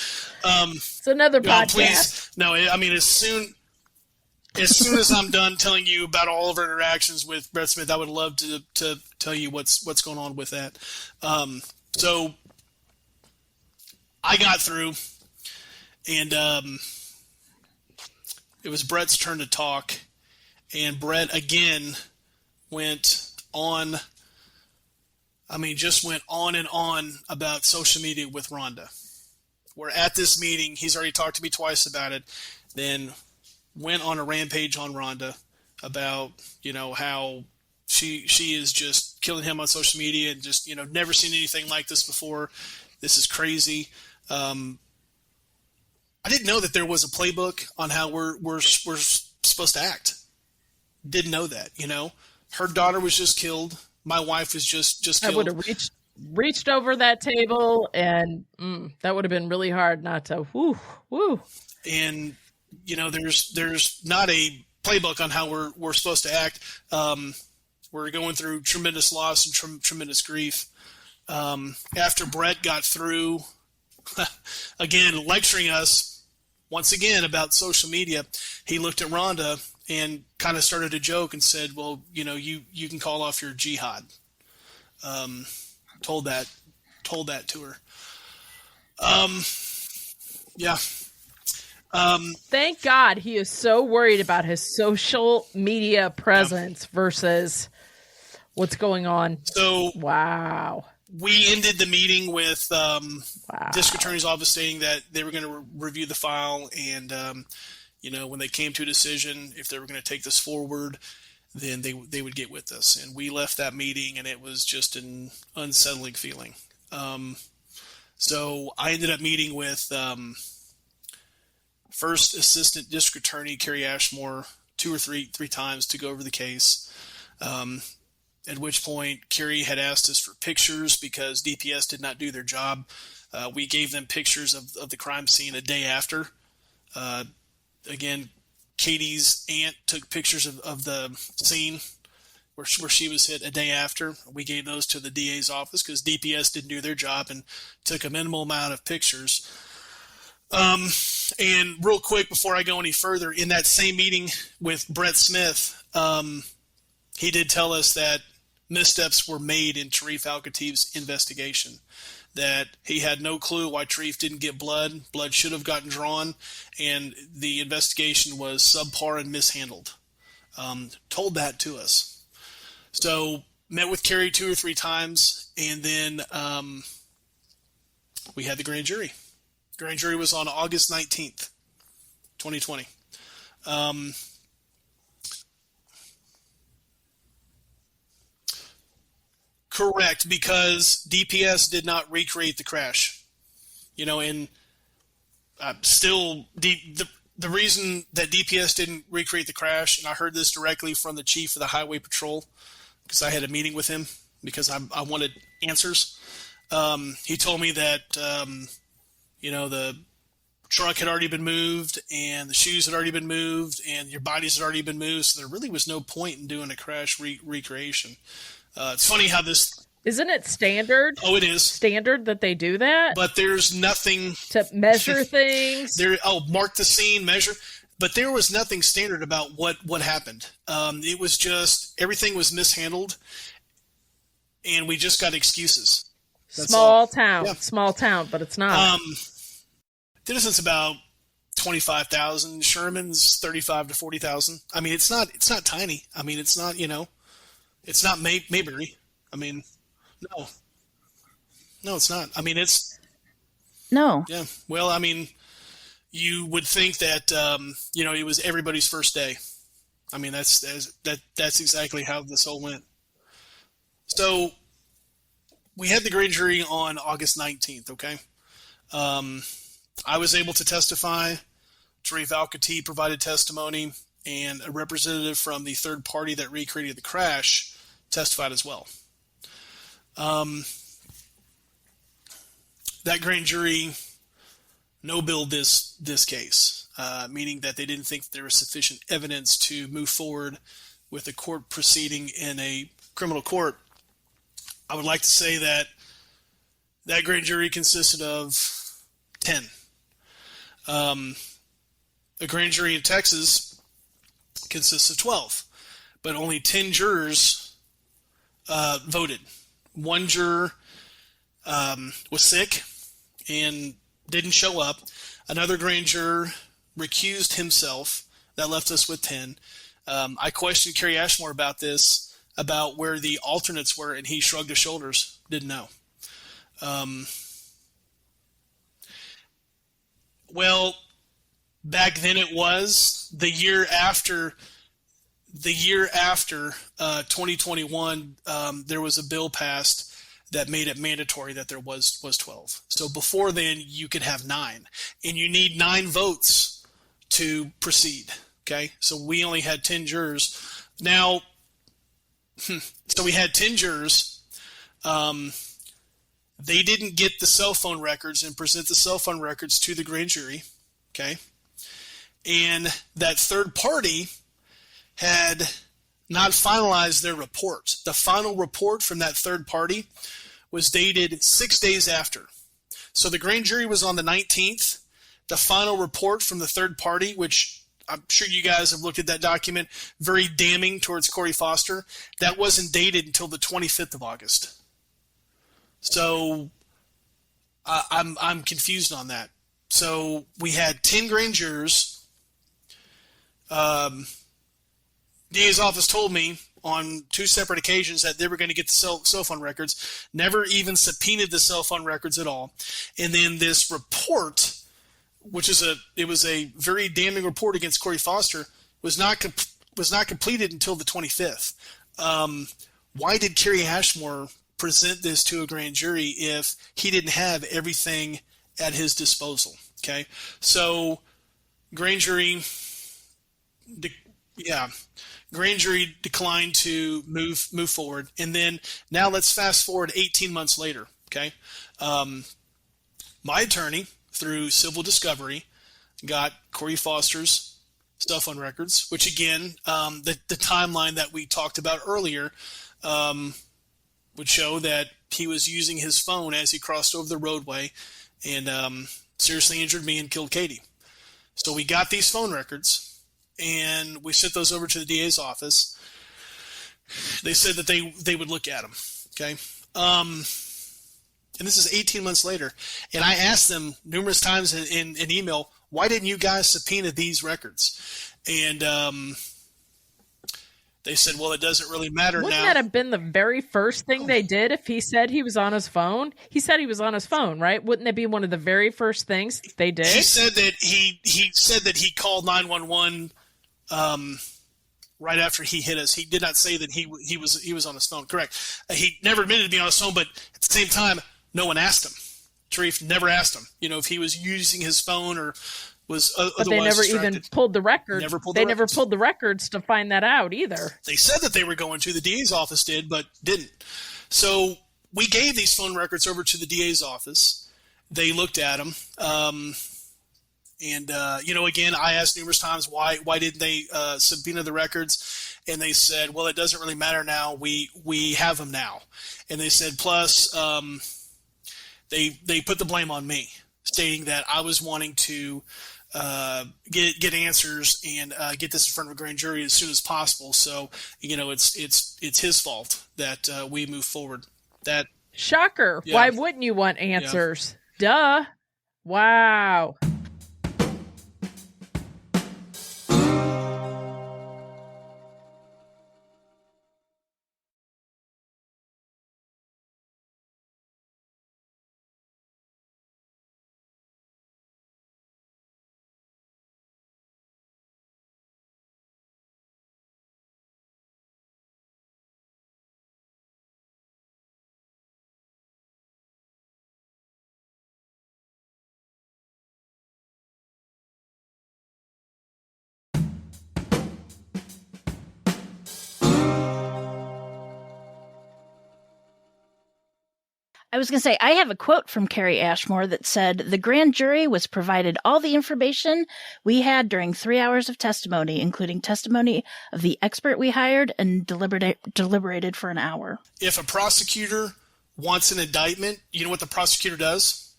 It's another podcast. Please. No, I mean, as soon as I'm done telling you about all of our interactions with Brett Smith, I would love to tell you what's going on with that. So I got through, and it was Brett's turn to talk, and Brett again went on. I mean, just went on and on about social media with Rhonda. We're at this meeting. He's already talked to me twice about it. Then went on a rampage on Rhonda about, how she is just killing him on social media and just, never seen anything like this before. This is crazy. I didn't know that there was a playbook on how we're supposed to act. Didn't know that, Her daughter was just killed. My wife was just killed. I would have reached over that table, and that would have been really hard not to. Woo. And there's not a playbook on how we're supposed to act. We're going through tremendous loss and tremendous grief. After Brett got through, again lecturing us once again about social media, he looked at Rhonda and kind of started to joke and said, "Well, you can call off your jihad." Told that to her. Yeah. Thank God he is so worried about his social media presence versus what's going on. So wow. We ended the meeting with district attorney's office stating that they were going to review the file, and when they came to a decision, if they were going to take this forward, then they would get with us. And we left that meeting, and it was just an unsettling feeling. So I ended up meeting with First Assistant District Attorney Carrie Ashmore two or three times to go over the case. At which point Carrie had asked us for pictures because DPS did not do their job. We gave them pictures of the crime scene a day after. Again, Katie's aunt took pictures of the scene where she was hit a day after. We gave those to the DA's office because DPS didn't do their job and took a minimal amount of pictures. And real quick, before I go any further, in that same meeting with Brett Smith, he did tell us that missteps were made in Tarif Al-Khatib's investigation, that he had no clue why Tarif didn't get blood. Blood should have gotten drawn, and the investigation was subpar and mishandled. Told that to us. So met with Carrie 2 or 3 times, and then we had the grand jury. Grand jury was on August 19th, 2020. Correct, because DPS did not recreate the crash. And still, the reason that DPS didn't recreate the crash, and I heard this directly from the chief of the Highway Patrol, because I had a meeting with him, because I wanted answers. He told me that, the truck had already been moved, and the shoes had already been moved, and your bodies had already been moved, so there really was no point in doing a crash recreation. It's funny how this... Isn't it standard? Oh, it is. Standard that they do that? But there's nothing... To measure things? Mark the scene, measure... But there was nothing standard about what happened. It was just, everything was mishandled, and we just got excuses. That's small all. town, Yeah. Small town, but it's not. Denison's about 25,000. Sherman's 35 to 40,000. I mean, it's not tiny. I mean, it's not, it's not Mayberry. I mean, no, it's not. I mean, it's... No. Yeah. Well, I mean... You would think that it was everybody's first day. I mean, that's exactly how this all went. So we had the grand jury on August 19th. Okay, I was able to testify. Sharif Al-Khatib provided testimony, and a representative from the third party that recreated the crash testified as well. That grand jury no-billed this case, meaning that they didn't think that there was sufficient evidence to move forward with a court proceeding in a criminal court. I would like to say that grand jury consisted of 10. A grand jury in Texas consists of 12, but only 10 jurors voted. One juror was sick and didn't show up. Another grand juror recused himself. That left us with 10. I questioned Kerry Ashmore about this, about where the alternates were, and he shrugged his shoulders. Didn't know. Well, back then it was the year after 2021. There was a bill passed that made it mandatory that there was 12. So before then, you could have 9. And you need 9 votes to proceed, okay? So we only had 10 jurors. Now, so we had 10 jurors. They didn't get the cell phone records and present the cell phone records to the grand jury, okay? And that third party had not finalized their report. The final report from that third party was dated 6 days after. So the grand jury was on the 19th. The final report from the third party, which I'm sure you guys have looked at that document, very damning towards Corey Foster, that wasn't dated until the 25th of August. So I'm confused on that. So we had 10 grand jurors. DA's office told me on 2 separate occasions that they were going to get the cell phone records, never even subpoenaed the cell phone records at all. And then this report, which is it was a very damning report against Corey Foster, was not completed until the 25th. Why did Kerry Ashmore present this to a grand jury if he didn't have everything at his disposal? Okay, so grand jury declined to move forward. And then now let's fast forward 18 months later. Okay. My attorney, through civil discovery, got Corey Foster's cell phone records, which again, the timeline that we talked about earlier would show that he was using his phone as he crossed over the roadway and seriously injured me and killed Katie. So we got these phone records, and we sent those over to the DA's office. They said that they would look at them. Okay. And this is 18 months later. And I asked them numerous times in email, why didn't you guys subpoena these records? And they said, well, it doesn't really matter. Wouldn't now. that have been the very first thing they did if he said he was on his phone? He said he was on his phone, right? Wouldn't that be one of the very first things they did? He said that he called 911 right after he hit us. He did not say that he was on his phone. Correct. He never admitted to being on his phone, but at the same time, no one asked him. Sharif never asked him, if he was using his phone or was otherwise But they never distracted. even pulled the records. Never pulled the records to find that out either. They said that they were going to. The DA's office did, but didn't. So we gave these phone records over to the DA's office. They looked at them. And, again, I asked numerous times why didn't they subpoena the records? And they said, well, it doesn't really matter now. We have them now. And they said, plus, they put the blame on me, stating that I was wanting to get answers and get this in front of a grand jury as soon as possible. So, it's his fault that we move forward. That Shocker. Yeah. Why wouldn't you want answers? Duh. Wow. I was going to say, I have a quote from Carrie Ashmore that said, "The grand jury was provided all the information we had during 3 hours of testimony, including testimony of the expert we hired, and deliberated for an hour." if a prosecutor wants an indictment, you know what the prosecutor does?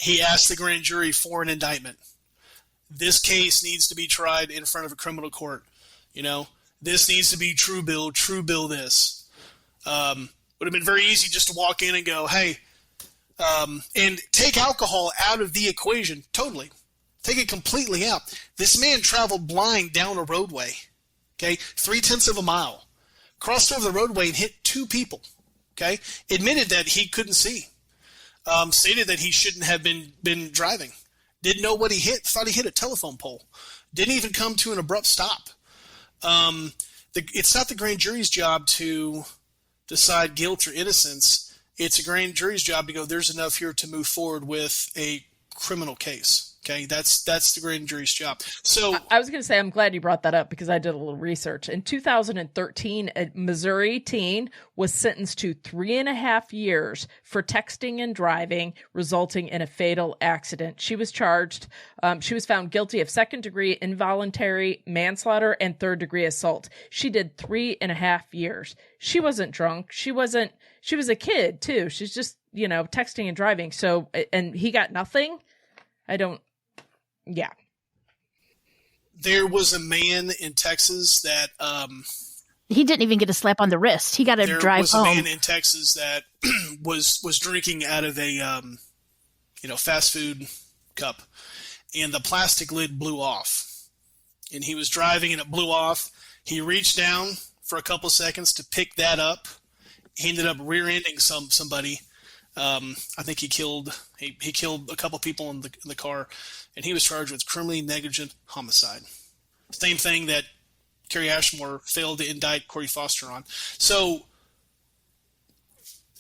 He asks the grand jury for an indictment. This case needs to be tried in front of a criminal court. This needs to be true bill this. Would have been very easy just to walk in and go, hey, and take alcohol out of the equation totally. Take it completely out. This man traveled blind down a roadway, okay, 0.3 of a mile, crossed over the roadway and hit 2 people, okay, admitted that he couldn't see, stated that he shouldn't have been driving, didn't know what he hit, thought he hit a telephone pole, didn't even come to an abrupt stop. It's not the grand jury's job to decide guilt or innocence. It's a grand jury's job to go, there's enough here to move forward with a criminal case. Okay, that's the grand jury's job. So I was going to say, I'm glad you brought that up because I did a little research. In 2013, a Missouri teen was sentenced to 3.5 years for texting and driving, resulting in a fatal accident. She was charged. She was found guilty of second-degree involuntary manslaughter and third-degree assault. She did 3.5 years. She wasn't drunk. She was a kid too. She's just, texting and driving. So, and he got nothing. Yeah. There was a man in Texas that He didn't even get a slap on the wrist. He got to drive home. There was a man in Texas that was drinking out of a fast food cup, and the plastic lid blew off. And he was driving and it blew off. He reached down for a couple seconds to pick that up. He ended up rear-ending somebody. I think he killed a couple people in the car, and he was charged with criminally negligent homicide. Same thing that Carrie Ashmore failed to indict Corey Foster on. So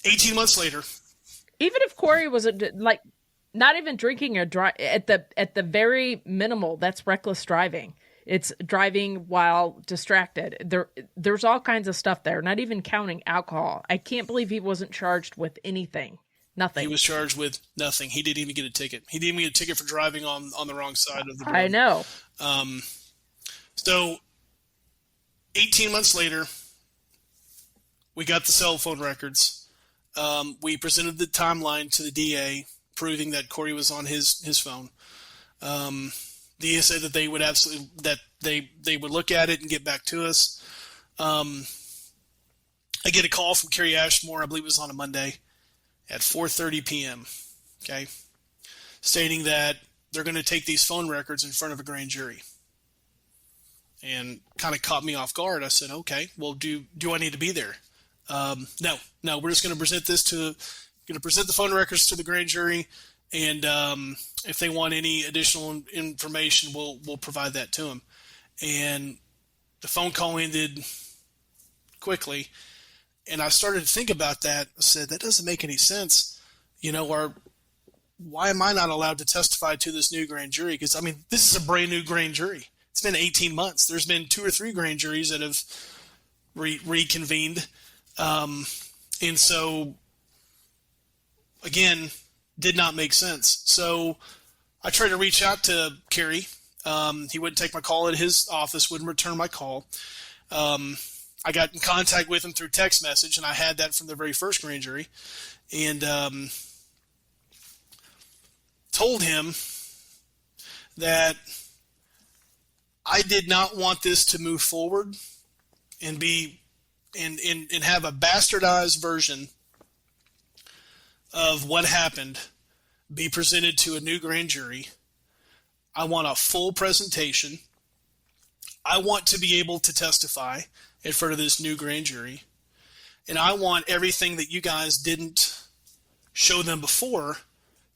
18 months later, even if Corey was not even drinking or at the very minimal, that's reckless driving. It's driving while distracted. There's all kinds of stuff there, not even counting alcohol. I can't believe he wasn't charged with anything. Nothing. He was charged with nothing. He didn't even get a ticket. He didn't even get a ticket for driving on the wrong side of the road. I know. So 18 months later, we got the cell phone records. We presented the timeline to the DA, proving that Corey was on his phone. DA said that they would they would look at it and get back to us. I get a call from Carrie Ashmore, I believe it was on a Monday, at 4:30 p.m., okay, stating that they're going to take these phone records in front of a grand jury. And kind of caught me off guard. I said, okay, well, do I need to be there? No, we're just going to present the phone records to the grand jury, and if they want any additional information, we'll provide that to them. And the phone call ended quickly, and I started to think about that. I said, that doesn't make any sense. Why am I not allowed to testify to this new grand jury? Because, this is a brand new grand jury. It's been 18 months. There's been 2 or 3 grand juries that have reconvened. And so, again, did not make sense. So I tried to reach out to Kerry. He wouldn't take my call at his office, wouldn't return my call. I got in contact with him through text message, and I had that from the very first grand jury, and told him that I did not want this to move forward and be and have a bastardized version of what happened be presented to a new grand jury. I want a full presentation. I want to be able to testify in front of this new grand jury. And I want everything that you guys didn't show them before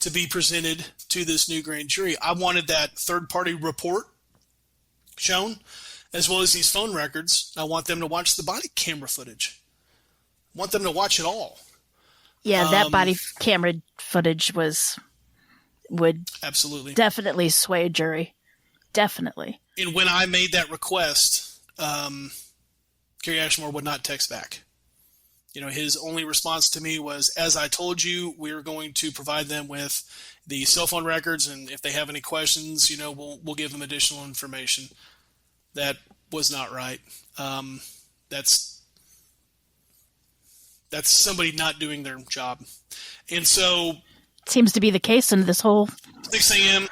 to be presented to this new grand jury. I wanted that third-party report shown, as well as these phone records. I want them to watch the body camera footage. I want them to watch it all. Yeah, that body camera footage would absolutely definitely sway a jury. Definitely. And when I made that request, Kerry Ashmore would not text back. His only response to me was, as I told you, we're going to provide them with the cell phone records, and if they have any questions, we'll give them additional information. That was not right. That's somebody not doing their job. And so... Seems to be the case in this whole 6 a.m.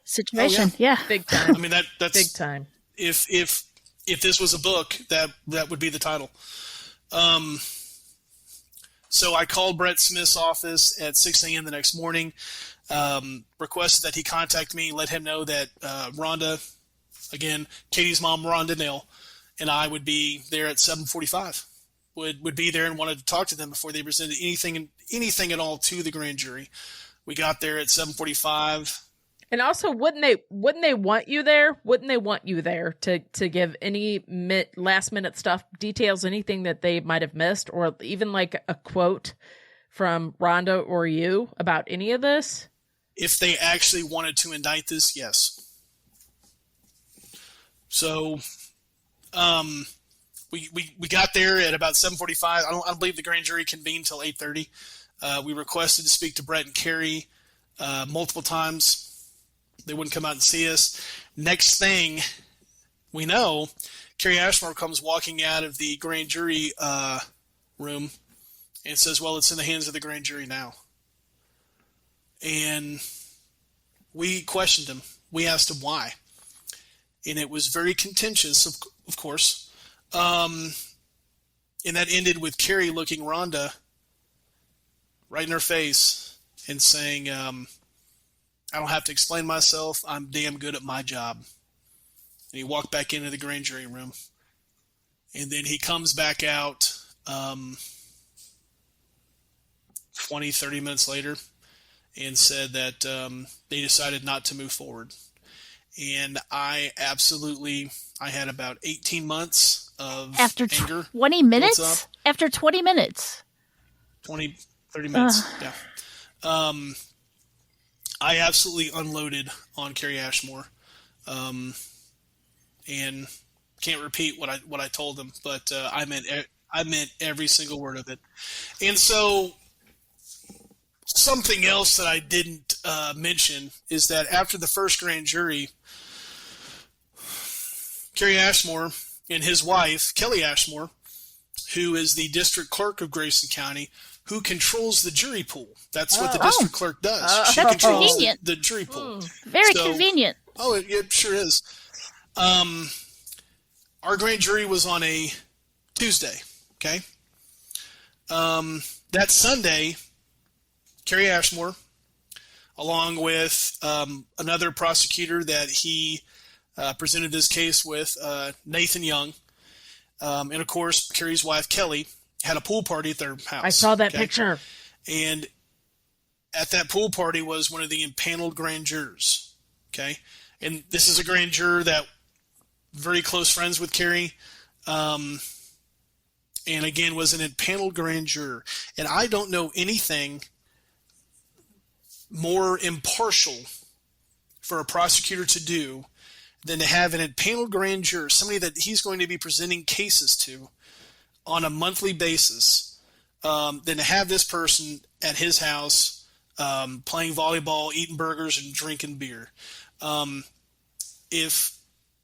situation. Oh, yeah. Big time. I mean, that's... Big time. If this was a book, that would be the title. So I called Brett Smith's office at 6 a.m. the next morning, requested that he contact me, let him know that Rhonda, again, Katie's mom, Rhonda Nail, and I would be there at 7:45. Would be there and wanted to talk to them before they presented anything at all to the grand jury. We got there at 7:45. And also, wouldn't they want you there? Wouldn't they want you there to give any last minute stuff, details, anything that they might have missed, or even like a quote from Rhonda or you about any of this? If they actually wanted to indict this, yes. So, we got there at about 7:45. I don't believe the grand jury convened till 8:30. We requested to speak to Brett and Kerry multiple times. They wouldn't come out and see us. Next thing we know, Kerry Ashmore comes walking out of the grand jury room and says, well, it's in the hands of the grand jury now. And we questioned him. We asked him why. And it was very contentious, of course. And that ended with Kerry looking Rhonda right in her face and saying, I don't have to explain myself. I'm damn good at my job. And he walked back into the grand jury room. And then he comes back out 20, 30 minutes later and said that they decided not to move forward. And I had about 18 months of after anger. 20 minutes? After 20 minutes? 20, 30 minutes, yeah. I absolutely unloaded on Kerry Ashmore, and can't repeat what I told him, but I meant every single word of it. And so, something else that I didn't mention is that after the first grand jury, Kerry Ashmore and his wife, Kelly Ashmore, who is the district clerk of Grayson County, who controls the jury pool. That's what the district clerk does. She that's controls convenient. the jury pool. Very convenient. Oh, it sure is. Our grand jury was on a Tuesday, okay? That Sunday, Kerry Ashmore, along with another prosecutor that he presented this case with, Nathan Young, and of course, Kerry's wife, Kelly, had a pool party at their house. I saw that picture. And at that pool party was one of the impaneled grand jurors. Okay. And this is a grand juror that very close friends with Kerry. And again, was an impaneled grand juror. And I don't know anything more impartial for a prosecutor to do than to have an impaneled grand juror, somebody that he's going to be presenting cases to on a monthly basis, than to have this person at his house playing volleyball, eating burgers, and drinking beer. If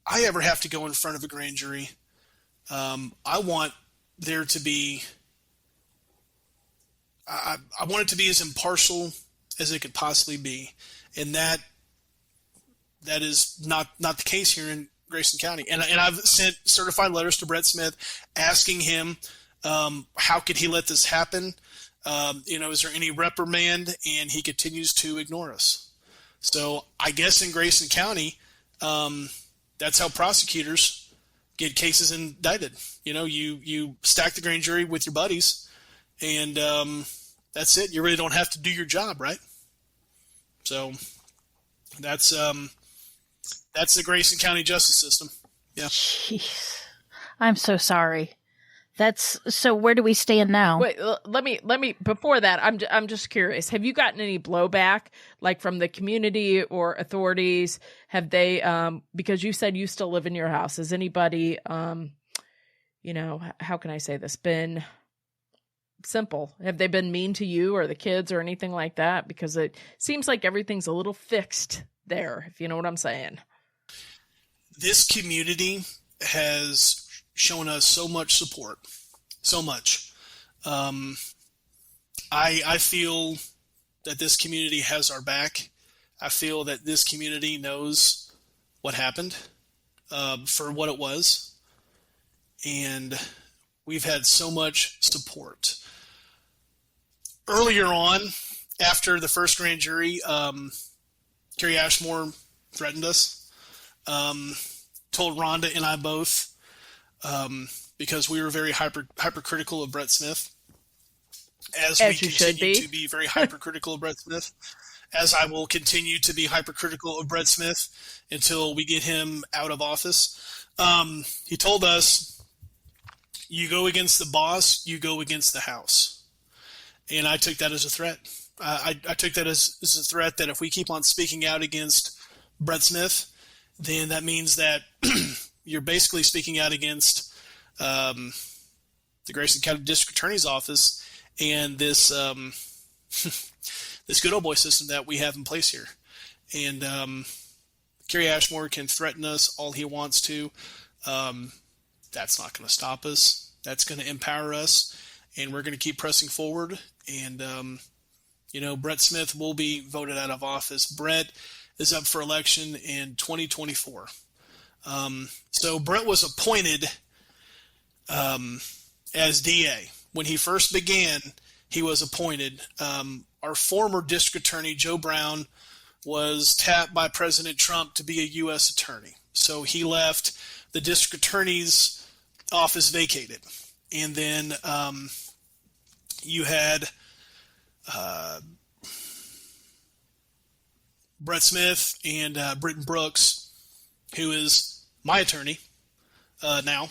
I ever have to go in front of a grand jury, I want there to be, I want it to be as impartial as it could possibly be, and that is not the case here in Grayson County. And I've sent certified letters to Brett Smith asking him, how could he let this happen? Is there any reprimand? And he continues to ignore us. So I guess in Grayson County, that's how prosecutors get cases indicted. You stack the grand jury with your buddies, and that's it. You really don't have to do your job, right? So that's the Grayson County justice system. Yeah. Jeez. I'm so sorry. So where do we stand now? Wait, let me before that, I'm just curious. Have you gotten any blowback, like from the community or authorities? Have they, because you said you still live in your house, has anybody, how can I say this, been simple? Have they been mean to you or the kids or anything like that? Because it seems like everything's a little fixed there, if you know what I'm saying. This community has shown us so much support, so much. I feel that this community has our back. I feel that this community knows what happened, for what it was, and we've had so much support. Earlier on, after the first grand jury, Carrie Ashmore threatened us, told Rhonda and I both, because we were very hypercritical of Brett Smith, as we continue to be very hypercritical of Brett Smith, as I will continue to be hypercritical of Brett Smith until we get him out of office. He told us, you go against the boss, you go against the house. And I took that as a threat. I took that as a threat that if we keep on speaking out against Brett Smith, then that means that you're basically speaking out against the Grayson County District Attorney's Office and this this good old boy system that we have in place here. And Carrie Ashmore can threaten us all he wants to. That's not going to stop us. That's going to empower us, and we're going to keep pressing forward. And Brett Smith will be voted out of office. Brett is up for election in 2024. So Brett was appointed as DA. When he first began, he was appointed. Our former district attorney, Joe Brown, was tapped by President Trump to be a U.S. attorney. So he left, the district attorney's office vacated. And then you had Brett Smith and Britton Brooks, who is my attorney now.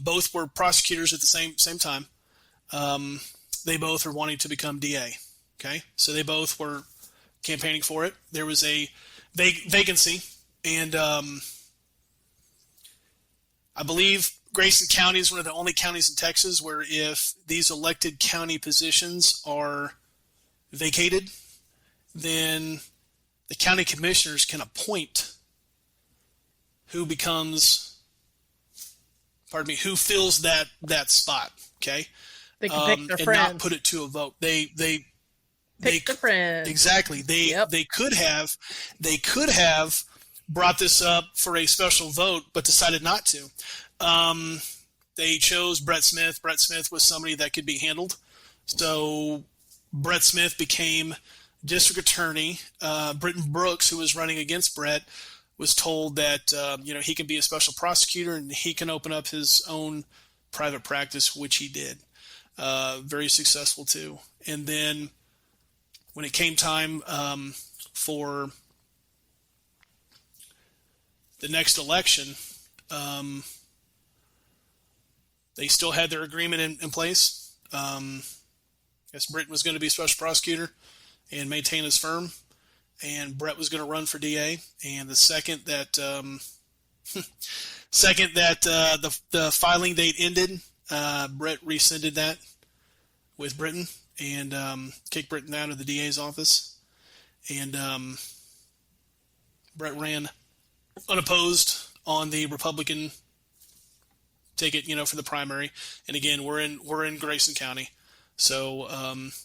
Both were prosecutors at the same time. They both are wanting to become DA. Okay, so they both were campaigning for it. There was a vacancy, and I believe Grayson County is one of the only counties in Texas where if these elected county positions are vacated, then the county commissioners can appoint who fills that spot. Okay, they can pick their and friends. not put it to a vote. They pick their friends. Exactly. They could have brought this up for a special vote, but decided not to. They chose Brett Smith. Brett Smith was somebody that could be handled. So Brett Smith became district attorney. Britton Brooks, who was running against Brett, was told that he can be a special prosecutor and he can open up his own private practice, which he did. Very successful too. And then when it came time for the next election, they still had their agreement in place. I guess Britton was going to be special prosecutor and maintain his firm, and Brett was going to run for DA. And the second that the filing date ended, Brett rescinded that with Britton, and kicked Brett down to the DA's office. And Brett ran unopposed on the Republican ticket, for the primary. And again, we're in Grayson County. So,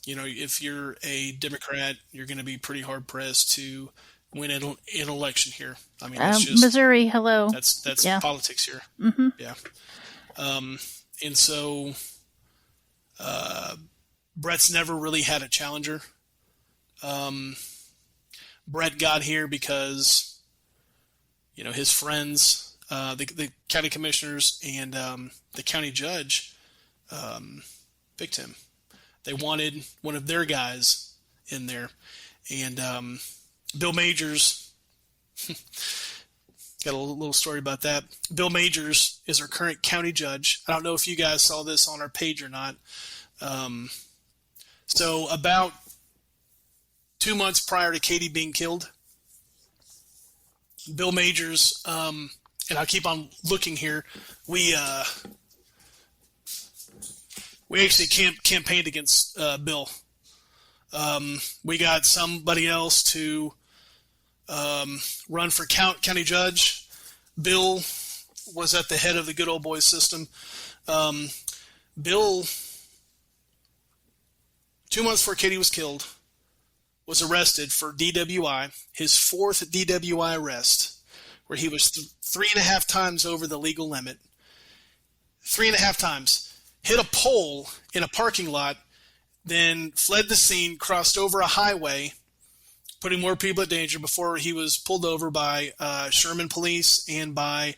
if you're a Democrat, you're going to be pretty hard pressed to win an election here. I mean, that's just Missouri. Hello. That's politics here. Mm-hmm. Yeah. And so, Brett's never really had a challenger. Brett got here because, his friends, the county commissioners and the county judge picked him. They wanted one of their guys in there. And Bill Majors, got a little story about that. Bill Majors is our current county judge. I don't know if you guys saw this on our page or not. So about 2 months prior to Katie being killed, Bill Majors, and I'll keep on looking here, we actually campaigned against Bill. We got somebody else to run for county judge. Bill was at the head of the good old boys system. Bill, 2 months before Katie was killed, was arrested for DWI, his fourth DWI arrest, where he was 3.5 times over the legal limit. 3.5 times. Hit a pole in a parking lot, then fled the scene, crossed over a highway, putting more people at danger before he was pulled over by Sherman police and by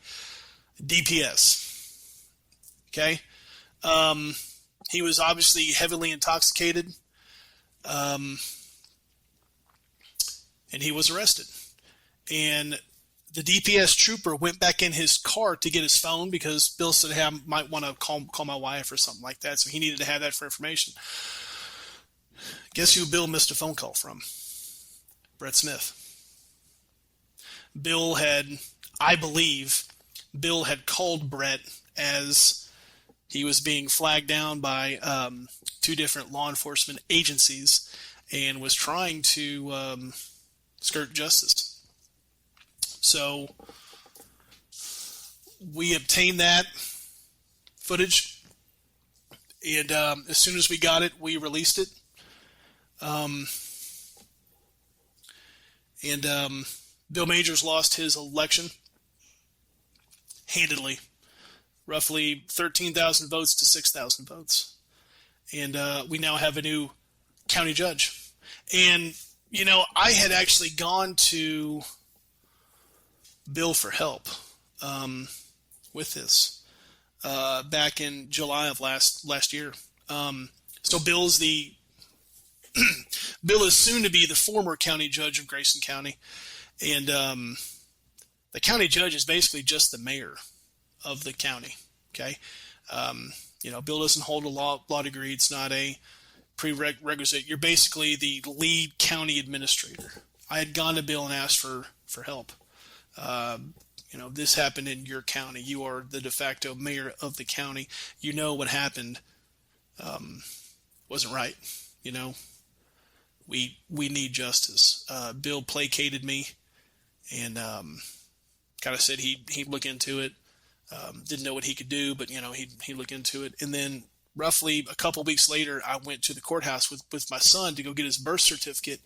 DPS. Okay? He was obviously heavily intoxicated, and he was arrested. And the DPS trooper went back in his car to get his phone because Bill said, hey, I might want to call my wife or something like that. So he needed to have that for information. Guess who Bill missed a phone call from? Brett Smith. I believe Bill had called Brett as he was being flagged down by 2 different law enforcement agencies and was trying to skirt justice. So we obtained that footage, and as soon as we got it, we released it. Bill Majors lost his election handedly, roughly 13,000 votes to 6,000 votes. And we now have a new county judge. And, I had actually gone to Bill for help with this back in July of last year. So Bill is soon to be the former county judge of Grayson County, and the county judge is basically just the mayor of the county. Okay, Bill doesn't hold a law degree; it's not a prerequisite. You're basically the lead county administrator. I had gone to Bill and asked for help. This happened in your county. You are the de facto mayor of the county. You know what happened wasn't right. We need justice. Bill placated me and kind of said he'd look into it. Didn't know what he could do, but he'd look into it. And then roughly a couple weeks later, I went to the courthouse with my son to go get his birth certificate.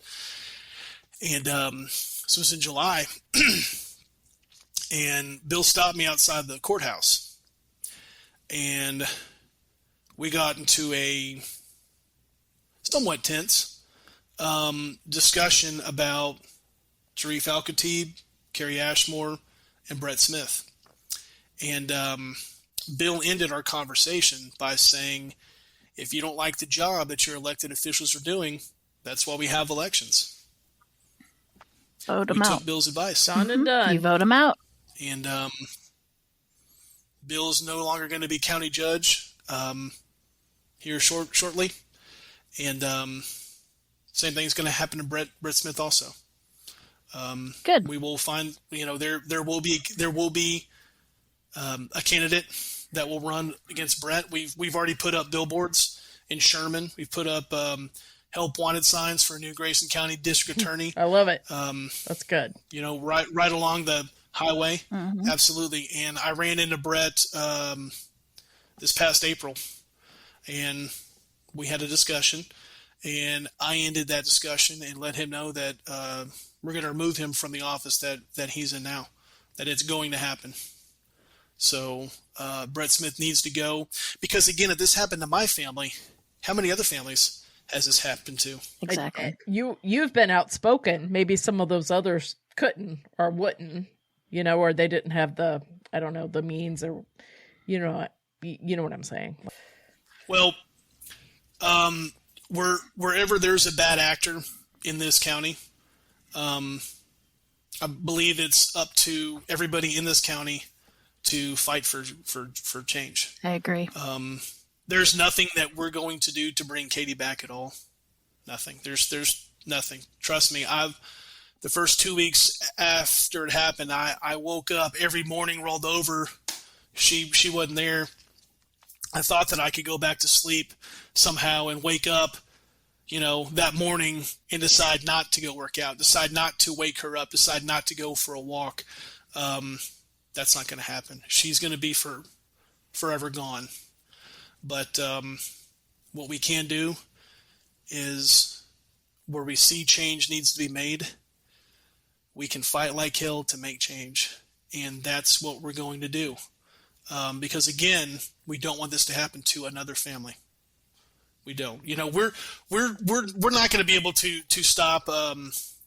And this was in July. And Bill stopped me outside the courthouse. And we got into a somewhat tense discussion about Sharif Al-Khatib, Carrie Ashmore, and Brett Smith. And Bill ended our conversation by saying, if you don't like the job that your elected officials are doing, that's why we have elections. Vote them out. Took Bill's advice. Done and done. You vote them out. And Bill's no longer going to be county judge here shortly. And same thing is going to happen to Brett Smith also. Good. We will find, there will be a candidate that will run against Brett. We've already put up billboards in Sherman. We've put up help wanted signs for a new Grayson County District Attorney. I love it. That's good. Right along the highway. Mm-hmm. Absolutely. And I ran into Brett this past April, and we had a discussion, and I ended that discussion and let him know that we're going to remove him from the office that he's in now, that it's going to happen. So Brett Smith needs to go, because again, if this happened to my family, how many other families has this happened to? Exactly. You've been outspoken. Maybe some of those others couldn't or wouldn't, or they didn't have the means, or you know what I'm saying. Well, wherever there's a bad actor in this county, I believe it's up to everybody in this county to fight for change. I agree. There's nothing that we're going to do to bring Katie back at all. Nothing. There's nothing. Trust me. The first 2 weeks after it happened, I woke up every morning, rolled over. She wasn't there. I thought that I could go back to sleep somehow and wake up, that morning and decide not to go work out, decide not to wake her up, decide not to go for a walk. That's not going to happen. She's going to be forever gone. But what we can do is, where we see change needs to be made, we can fight like hell to make change. And that's what we're going to do. Because again, we don't want this to happen to another family. We don't. We're not going to be able to stop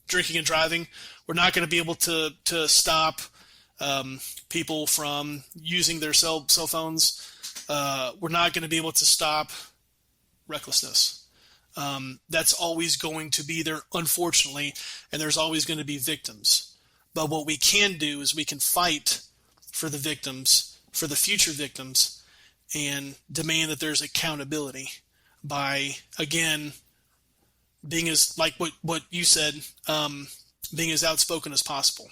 drinking and driving. We're not going to be able to stop people from using their cell phones. We're not going to be able to stop recklessness. That's always going to be there, unfortunately, and there's always going to be victims. But what we can do is we can fight for the victims, for the future victims, and demand that there's accountability by, again, being as, like what you said, being as outspoken as possible.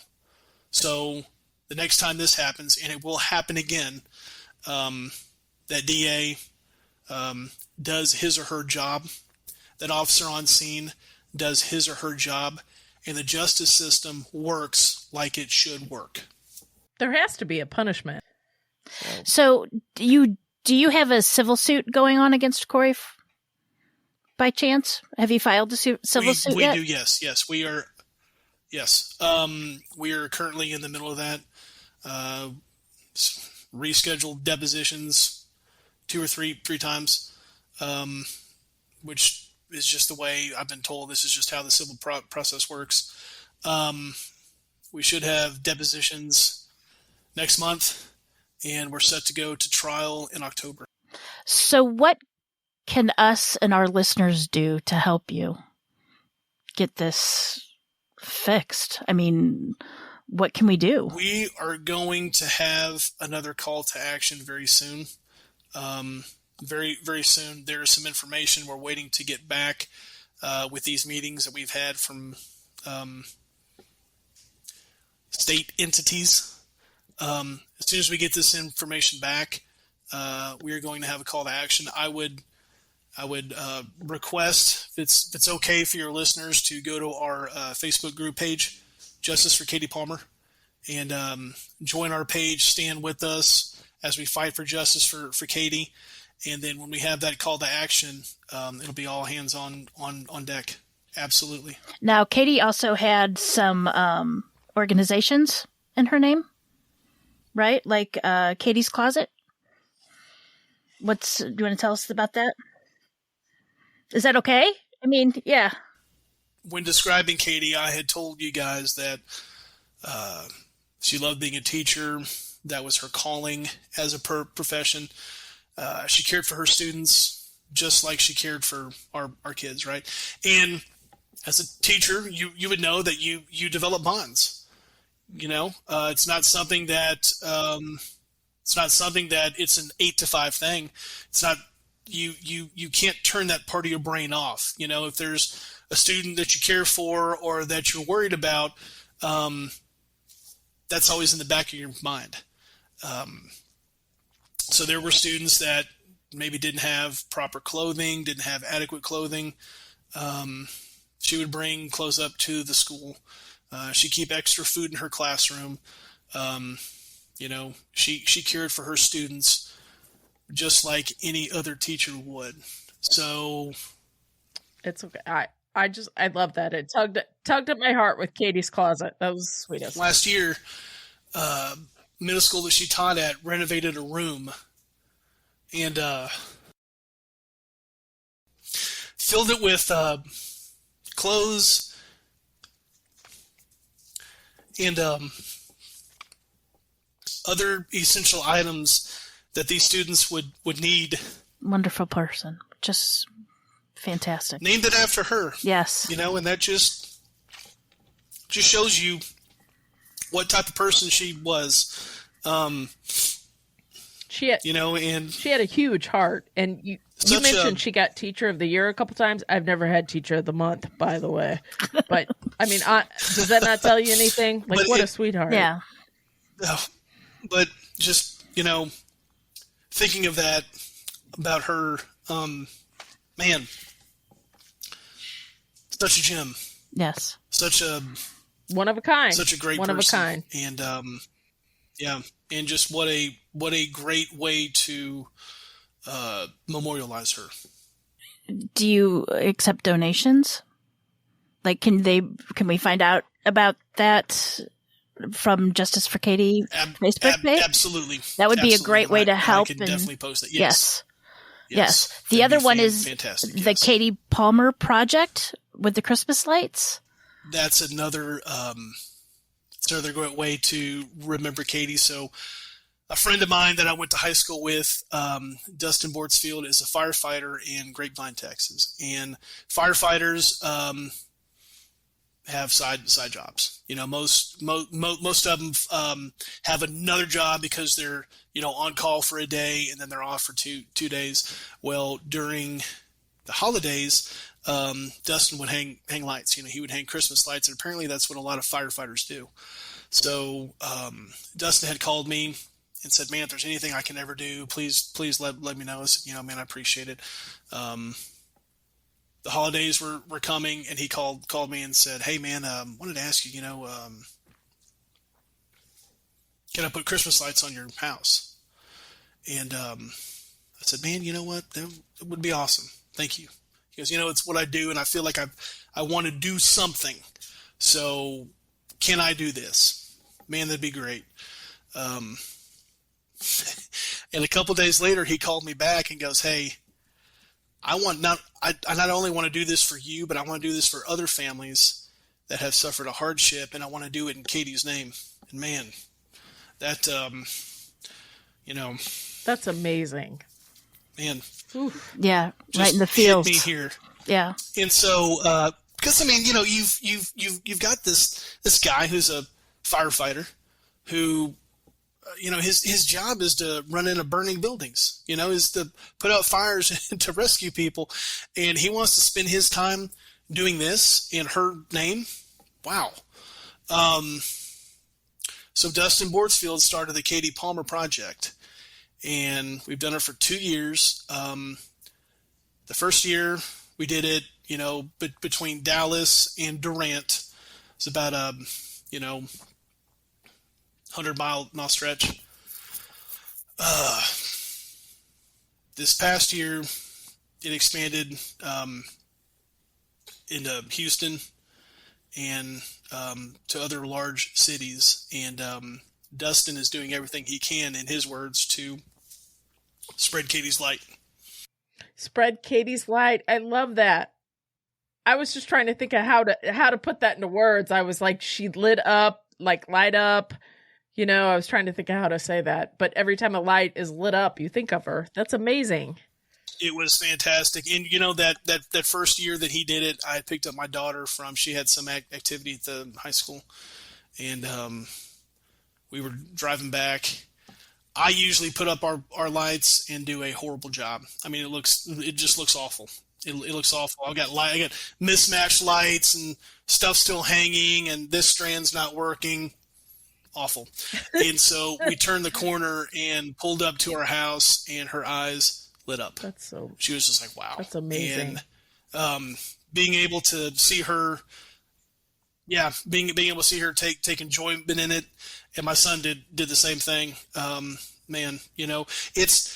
So the next time this happens, and it will happen again, that DA does his or her job, that officer on scene does his or her job, and the justice system works like it should work. There has to be a punishment. So do you have a civil suit going on against Corey by chance? Have you filed a civil suit yet? We do, yes. We are, yes. We are currently in the middle of that. Rescheduled depositions 2 or 3 times, which is just the way I've been told. This is just how the civil process works. We should have depositions next month, and we're set to go to trial in October. So what can us and our listeners do to help you get this fixed? I mean, what can we do? We are going to have another call to action very soon. Very, very soon. There's some information we're waiting to get back with these meetings that we've had from state entities. As soon as we get this information back, we are going to have a call to action. I would request, if it's okay for your listeners, to go to our Facebook group page, Justice for Katie Palmer, and join our page, stand with us as we fight for justice for Katie. And then when we have that call to action, it'll be all hands on deck. Absolutely. Now, Katie also had some organizations in her name, right? Like Katie's Closet. Do you want to tell us about that? Is that okay? I mean, yeah. When describing Katie, I had told you guys that she loved being a teacher. That was her calling as a profession. She cared for her students just like she cared for our kids, right? And as a teacher, you would know that you develop bonds. It's not something that it's an 8 to 5 thing. It's not you can't turn that part of your brain off. If there's a student that you care for or that you're worried about, that's always in the back of your mind. So there were students that maybe didn't have proper clothing, didn't have adequate clothing. She would bring clothes up to the school. She'd keep extra food in her classroom. She cared for her students just like any other teacher would. So it's okay. I love that. It tugged at my heart with Katie's Closet. That was the sweetest. Last year, middle school that she taught at renovated a room and filled it with clothes and other essential items that these students would need. Wonderful person. Just fantastic. Named it after her. Yes. And that just shows you what type of person she was. She had, and she had a huge heart. And you mentioned she got Teacher of the Year a couple times. I've never had Teacher of the Month, by the way. But I mean, does that not tell you anything? Like, what a sweetheart. Yeah. But just thinking of that about her, man, such a gem. Yes. Such a one of a kind. Such a great one person. Of a kind. And and just what a great way to memorialize her. Do you accept donations? Like, can we find out about that from Justice for Katie Facebook page? Absolutely. That would be a great way to help. I can definitely post it. Yes. The other one is the Katie Palmer Project with the Christmas lights. That's another great way to remember Katie. So a friend of mine that I went to high school with, Dustin Bortsfield, is a firefighter in Grapevine, Texas. And firefighters have side jobs. Most of them have another job because they're on call for a day and then they're off for two days. Well, during the holidays, Dustin would hang lights. He would hang Christmas lights, and apparently that's what a lot of firefighters do. So Dustin had called me and said, "Man, if there's anything I can ever do, please let me know." I said, "Man, I appreciate it." The holidays were coming, and he called me and said, "Hey, man, wanted to ask you, can I put Christmas lights on your house?" And I said, "Man, you know what? That would be awesome. Thank you." He goes, "It's what I do, and I feel like I want to do something. So can I do this? Man, that'd be great." And a couple days later, he called me back and goes, "Hey, I not only want to do this for you, but I want to do this for other families that have suffered a hardship, and I want to do it in Katie's name." And man, that that's amazing. Man, oof. Yeah, right in the field. Hit me here. Yeah, and so because you've got this guy who's a firefighter who. His job is to run into burning buildings, is to put out fires and to rescue people. And he wants to spend his time doing this in her name. Wow. So Dustin Bortsfield started the Katie Palmer Project, and we've done it for 2 years. The first year we did it, between Dallas and Durant. It's about 100-mile stretch. This past year, it expanded into Houston and to other large cities. And Dustin is doing everything he can, in his words, to spread Katie's light. Spread Katie's light. I love that. I was just trying to think of how to put that into words. I was like, she lit up, like light up. I was trying to think of how to say that. But every time a light is lit up, you think of her. That's amazing. It was fantastic. And, that first year that he did it, I picked up my daughter she had some activity at the high school. And we were driving back. I usually put up our lights and do a horrible job. I mean, it just looks awful. It looks awful. I got mismatched lights and stuff still hanging, and this strand's not working. Awful. And so we turned the corner and pulled up to our house, and her eyes lit up. That's She was just like, wow. That's amazing. And being able to see her, being able to see her take enjoyment in it, and my son did the same thing. Man, it's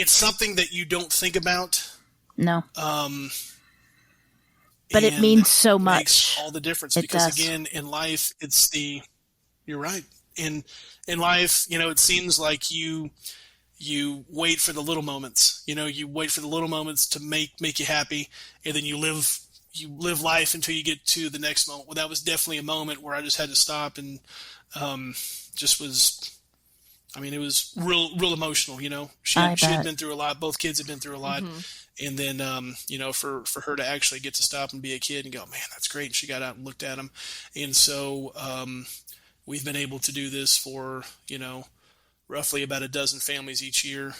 something that you don't think about. No. But it means so much. Makes all the difference, because again, in life, you're right. In life, it seems like you wait for the little moments. You wait for the little moments to make you happy, and then you live life until you get to the next moment. Well, that was definitely a moment where I just had to stop, and just was. I mean, it was real emotional. She had been through a lot. Both kids had been through a lot. Mm-hmm. And then, for her to actually get to stop and be a kid and go, man, that's great. And she got out and looked at him. And so we've been able to do this for, roughly about a dozen families each year.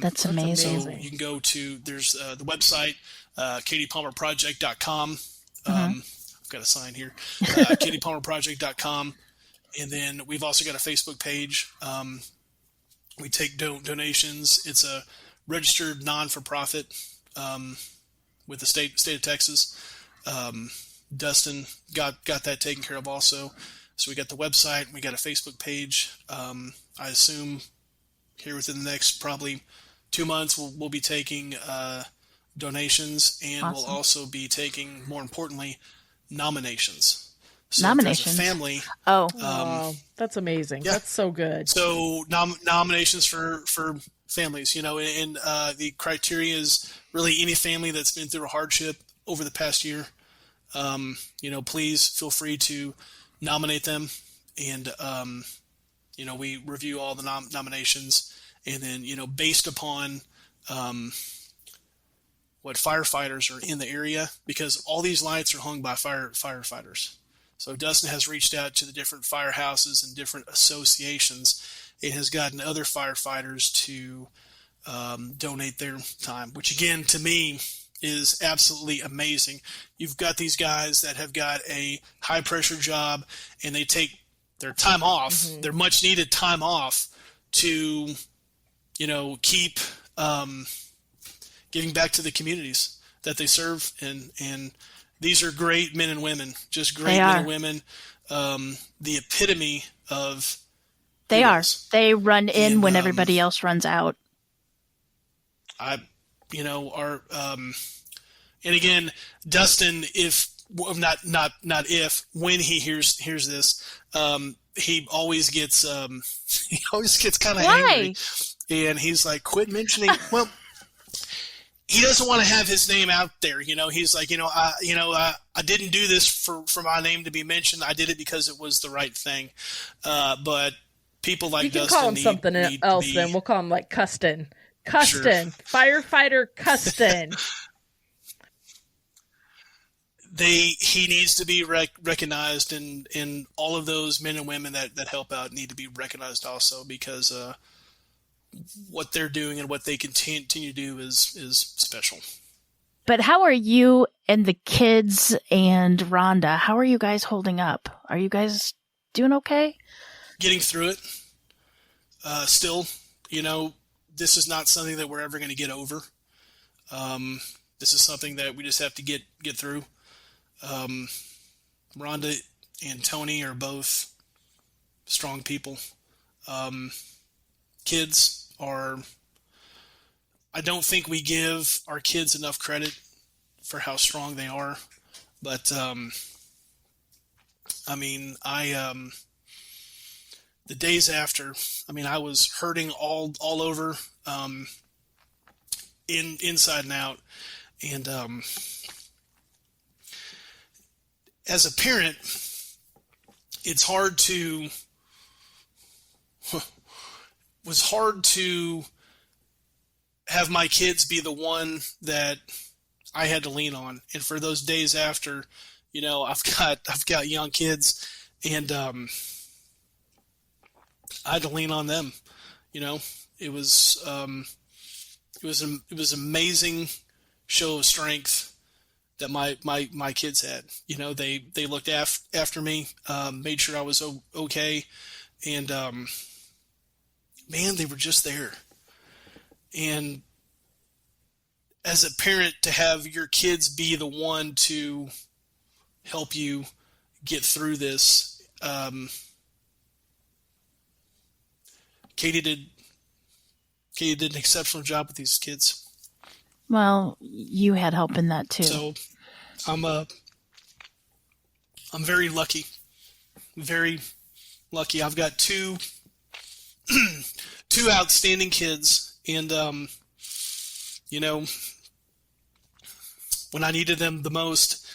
That's amazing. So you can go to, there's the website, KatiePalmerProject.com. I've got a sign here, KatiePalmerProject.com. And then we've also got a Facebook page. We take donations. It's a registered non-for-profit with the state of Texas. Dustin got that taken care of also. So we got the website, we got a Facebook page. I assume here within the next probably 2 months we'll be taking donations, and awesome. We'll also be taking, more importantly, nominations. So nominations. If there's a family. Wow, that's amazing. Yeah. That's so good. So nominations for families, and the criteria is really any family that's been through a hardship over the past year. Please feel free to nominate them, and we review all the nominations, and then based upon what firefighters are in the area, because all these lights are hung by firefighters. So Dustin has reached out to the different firehouses and different associations. It has gotten other firefighters to donate their time, which again, to me, is absolutely amazing. You've got these guys that have got a high pressure job, and they take their time off, their much needed time off, to, keep giving back to the communities that they serve. And these are great men and women, just great men and women. The epitome of They are. They run in when everybody else runs out. And again, Dustin, when he hears this, he always gets kind of angry, and he's like, quit mentioning. Well, he doesn't want to have his name out there. He's like, I didn't do this for my name to be mentioned. I did it because it was the right thing. But people like Dustin, you can call him something else. Then we'll call him like Custon, sure. Firefighter Custon. He needs to be recognized, and all of those men and women that help out need to be recognized also, because what they're doing and what they continue to do is special. But how are you and the kids and Rhonda? How are you guys holding up? Are you guys doing okay? Getting through it. Still, this is not something that we're ever going to get over. This is something that we just have to get through. Rhonda and Tony are both strong people. Kids are, I don't think we give our kids enough credit for how strong they are. But, the days after, I was hurting all over, inside and out. And, as a parent, was hard to have my kids be the one that I had to lean on. And for those days after, I've got young kids, and I had to lean on them. It was amazing show of strength that my kids had. They looked after me, made sure I was okay, and man, they were just there. And as a parent, to have your kids be the one to help you get through this, Katie did an exceptional job with these kids. Well, you had help in that too. So I'm very lucky. Very lucky. I've got two outstanding kids, and when I needed them the most,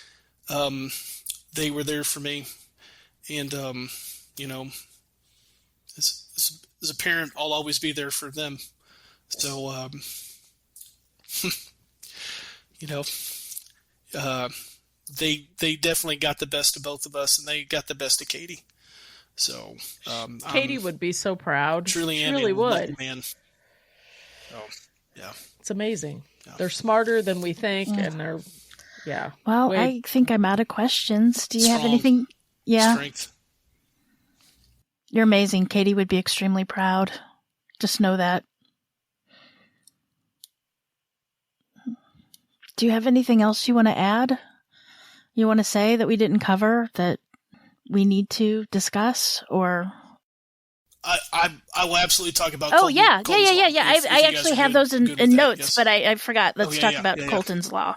they were there for me. And as a parent, I'll always be there for them. So they definitely got the best of both of us, and they got the best of Katie. So Katie would be so proud. Truly, she am really a lucky would. man. So yeah, it's amazing. Yeah. They're smarter than we think, and they're Well, I think I'm out of questions. Do you have anything? Yeah, strength. You're amazing. Katie would be extremely proud. Just know that. Do you have anything else you want to add? You want to say that we didn't cover that we need to discuss, or? I will absolutely talk about. Oh, Colton's yeah. Law, I actually have those in that, notes, yes. but I forgot. Let's talk about Colton's Law.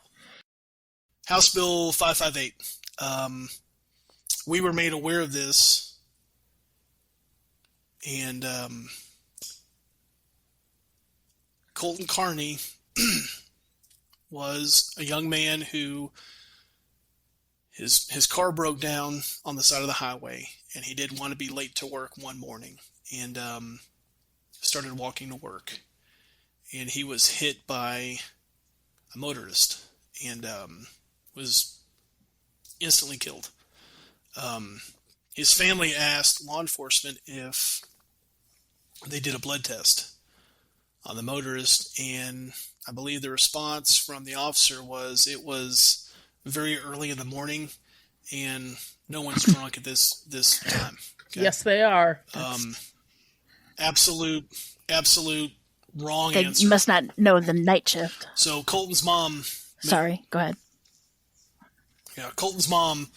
House Bill 558. We were made aware of this, and Colton Carney was a young man who his car broke down on the side of the highway, and he didn't want to be late to work one morning, and started walking to work, and he was hit by a motorist, and was instantly killed. His family asked law enforcement if they did a blood test on the motorist, and I believe the response from the officer was it was very early in the morning, and no one's drunk at this time. Okay? Yes, they are. Absolute wrong They answer. must not know the night shift. So Colton's mom. Sorry, go ahead. Yeah, Colton's mom.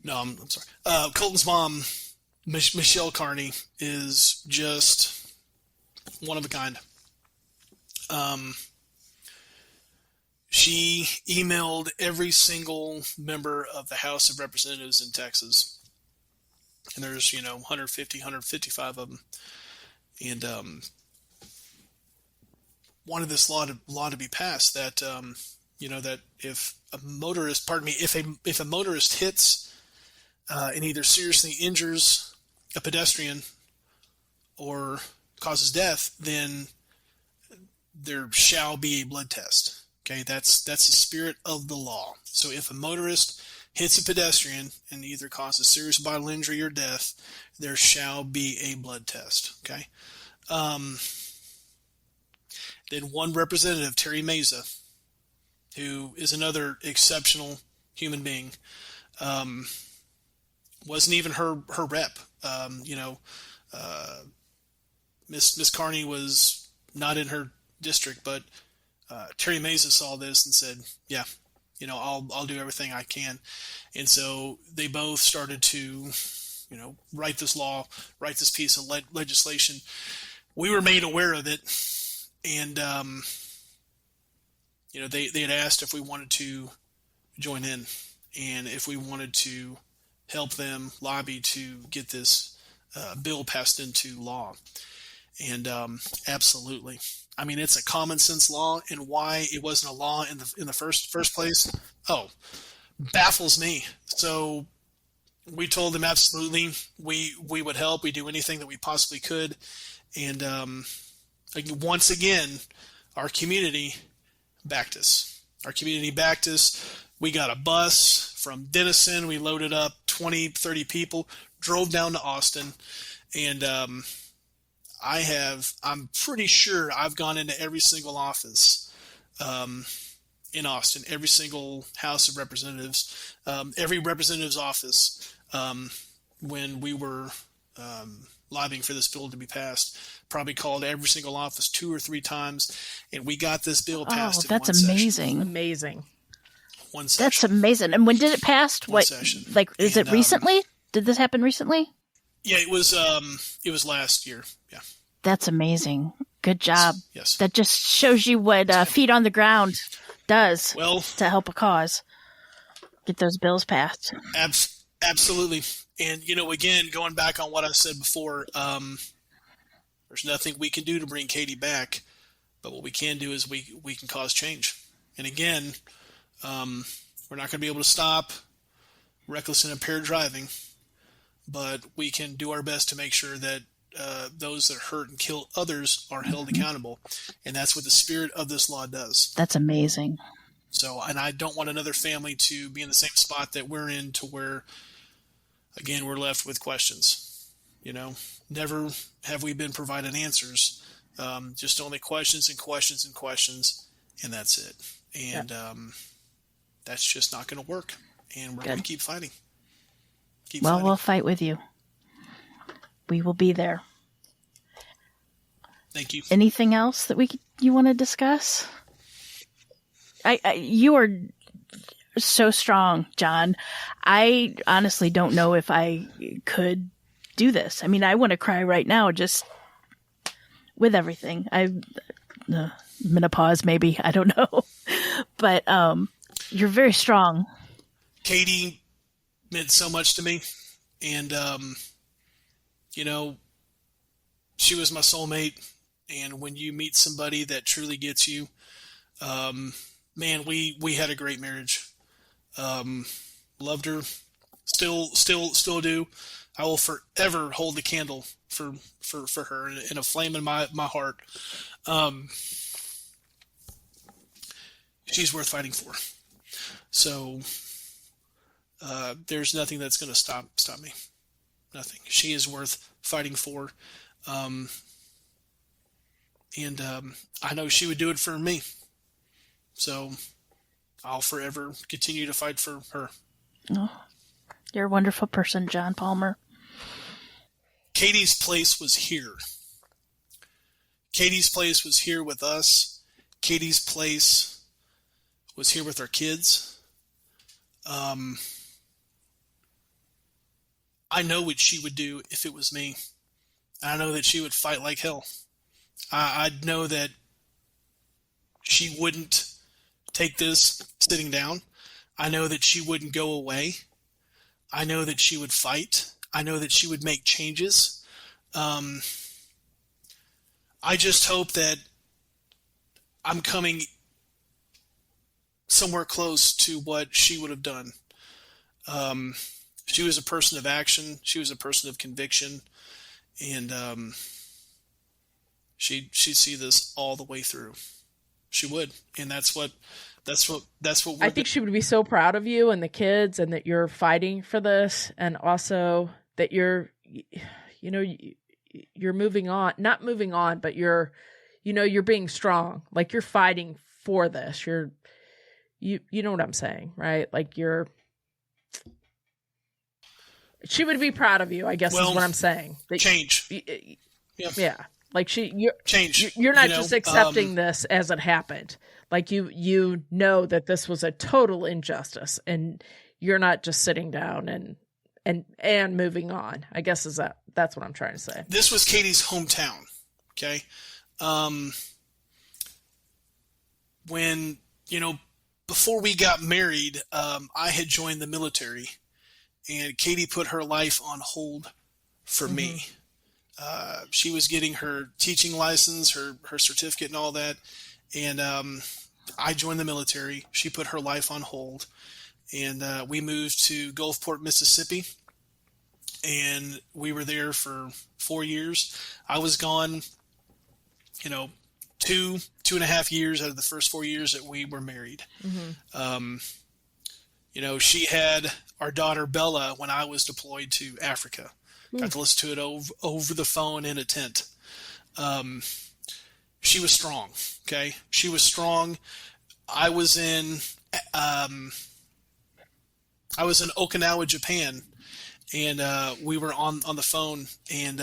No, I'm sorry. Colton's mom, Michelle Carney, is just one of a kind. She emailed every single member of the House of Representatives in Texas, and there's 155 of them, and wanted this law to be passed that that if a motorist, if a motorist hits and either seriously injures a pedestrian or causes death, then there shall be a blood test. Okay, that's the spirit of the law. So if a motorist hits a pedestrian and either causes serious bodily injury or death, there shall be a blood test. Okay. Then one representative, Terry Meza, who is another exceptional human being, wasn't even her rep. Miss Carney was not in her district, but Terry Meza saw this and said, "Yeah, I'll do everything I can." And so they both started to, write this piece of legislation. We were made aware of it, and they had asked if we wanted to join in and if we wanted to help them lobby to get this bill passed into law. And absolutely. I mean, it's a common sense law, and why it wasn't a law in the first place, baffles me. So we told them absolutely we would help. We do anything that we possibly could, and once again, our community backed us. We got a bus from Denison. We loaded up 20, 30 people, drove down to Austin, and I'm pretty sure I've gone into every single office in Austin, every single House of Representatives, every representative's office when we were lobbying for this bill to be passed. Probably called every single office 2 or 3 times, and we got this bill passed. That's in one amazing. Session. Amazing. One session. That's amazing. And when did it pass? One session. Like, is it recently? Did this happen recently? Yeah, it was last year. Yeah. That's amazing. Good job. Yes. That just shows you what feet on the ground does to help a cause. Get those bills passed. Absolutely. And, again, going back on what I said before, there's nothing we can do to bring Katie back, but what we can do is we can cause change. And again, we're not going to be able to stop reckless and impaired driving, but we can do our best to make sure that those that hurt and kill others are held accountable. And that's what the spirit of this law does. That's amazing. So, and I don't want another family to be in the same spot that we're in, to where, again, we're left with questions. Never have we been provided answers. Just only questions and questions and questions, and that's it. And that's just not going to work. And we're going to keep fighting. We'll fight with you. We will be there. Thank you. Anything else that you want to discuss? You are so strong, John. I honestly don't know if I could do this. I mean, I want to cry right now, just with everything. Menopause, maybe. I don't know. But you're very strong. Katie meant so much to me. And, she was my soulmate. And when you meet somebody that truly gets you, man, we had a great marriage. Loved her. Still do. I will forever hold the candle for her, and a flame in my heart. She's worth fighting for. So there's nothing that's going to stop me. Nothing. She is worth fighting for. And I know she would do it for me. So I'll forever continue to fight for her. Oh, you're a wonderful person, John Palmer. Katie's place was here. Katie's place was here with us. Katie's place was here with our kids. I know what she would do if it was me. I know that she would fight like hell. I know that she wouldn't take this sitting down. I know that she wouldn't go away. I know that she would fight. I know that she would make changes. I just hope that I'm coming somewhere close to what she would have done. She was a person of action. She was a person of conviction. And she'd see this all the way through. She would. And that's what I think she would be so proud of you and the kids, and that you're fighting for this, and also that you're moving on, not moving on, but you're being strong. Like, you're fighting for this. You know what I'm saying, right? Like, she would be proud of you, I guess, is what I'm saying. Change. Yeah. Like, change. You're not just accepting this as it happened. Like, you know that this was a total injustice, and you're not just sitting down and moving on. I guess that's what I'm trying to say. This was Katie's hometown. Okay. When, before we got married, I had joined the military, and Katie put her life on hold for me. She was getting her teaching license, her certificate and all that. And I joined the military. She put her life on hold. And we moved to Gulfport, Mississippi. And we were there for 4 years. I was gone, 2.5 years out of the first 4 years that we were married. She had our daughter Bella when I was deployed to Africa. Got to listen to it over the phone in a tent. She was strong. Okay. She was strong. I was in Okinawa, Japan, and we were on the phone, and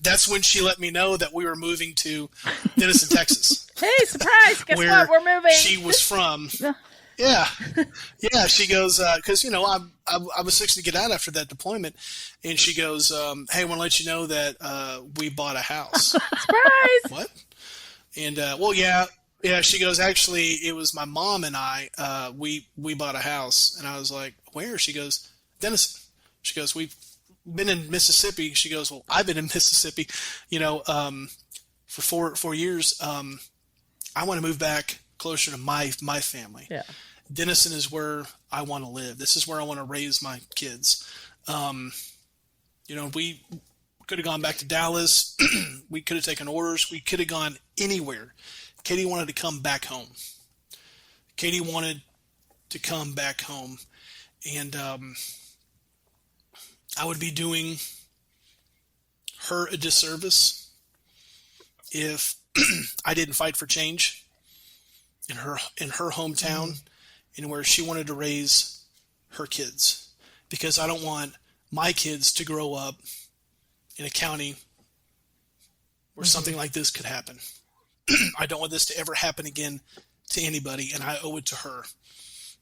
that's when she let me know that we were moving to Denison, Texas. Hey, surprise! Guess where what? We're moving. She was from. Yeah. She goes, because I was fixing to get out after that deployment, and she goes, "Hey, I want to let you know that we bought a house." Surprise! What? And yeah. She goes, actually, it was my mom and I. We bought a house, and I was like, "Where?" She goes, "Denison." She goes, "We've been in Mississippi." She goes, "Well, I've been in Mississippi, for 4 years. I want to move back closer to my family. Yeah. Denison is where I want to live. This is where I want to raise my kids." We could have gone back to Dallas. We could have taken orders. We could have gone anywhere. Katie wanted to come back home. And I would be doing her a disservice if I didn't fight for change in her hometown and where she wanted to raise her kids, because I don't want my kids to grow up in a county where something like this could happen. I don't want this to ever happen again to anybody, and I owe it to her.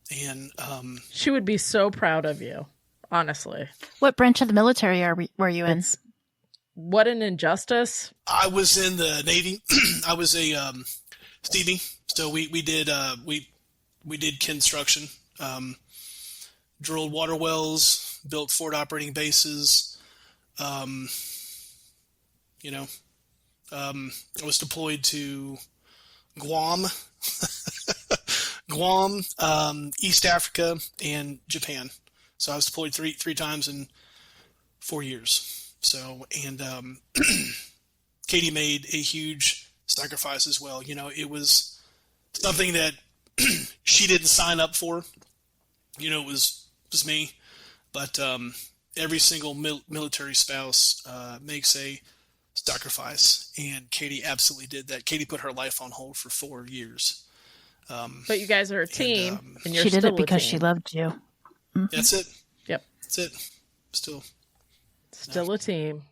And she would be so proud of you, honestly. What branch of the military were you in? What an injustice. I was in the Navy. I was a Stevie. So we did construction, drilled water wells, built forward operating bases. I was deployed to Guam, East Africa, and Japan. So I was deployed three times in 4 years. So, and Katie made a huge sacrifice as well. It was something that she didn't sign up for. It was me. But every single military spouse makes a sacrifice, and Katie absolutely did that. Katie put her life on hold for 4 years. But you guys are a team, and you're she still did it because a team. she loved you. Mm-hmm. That's it. Yep. That's it. Still a team.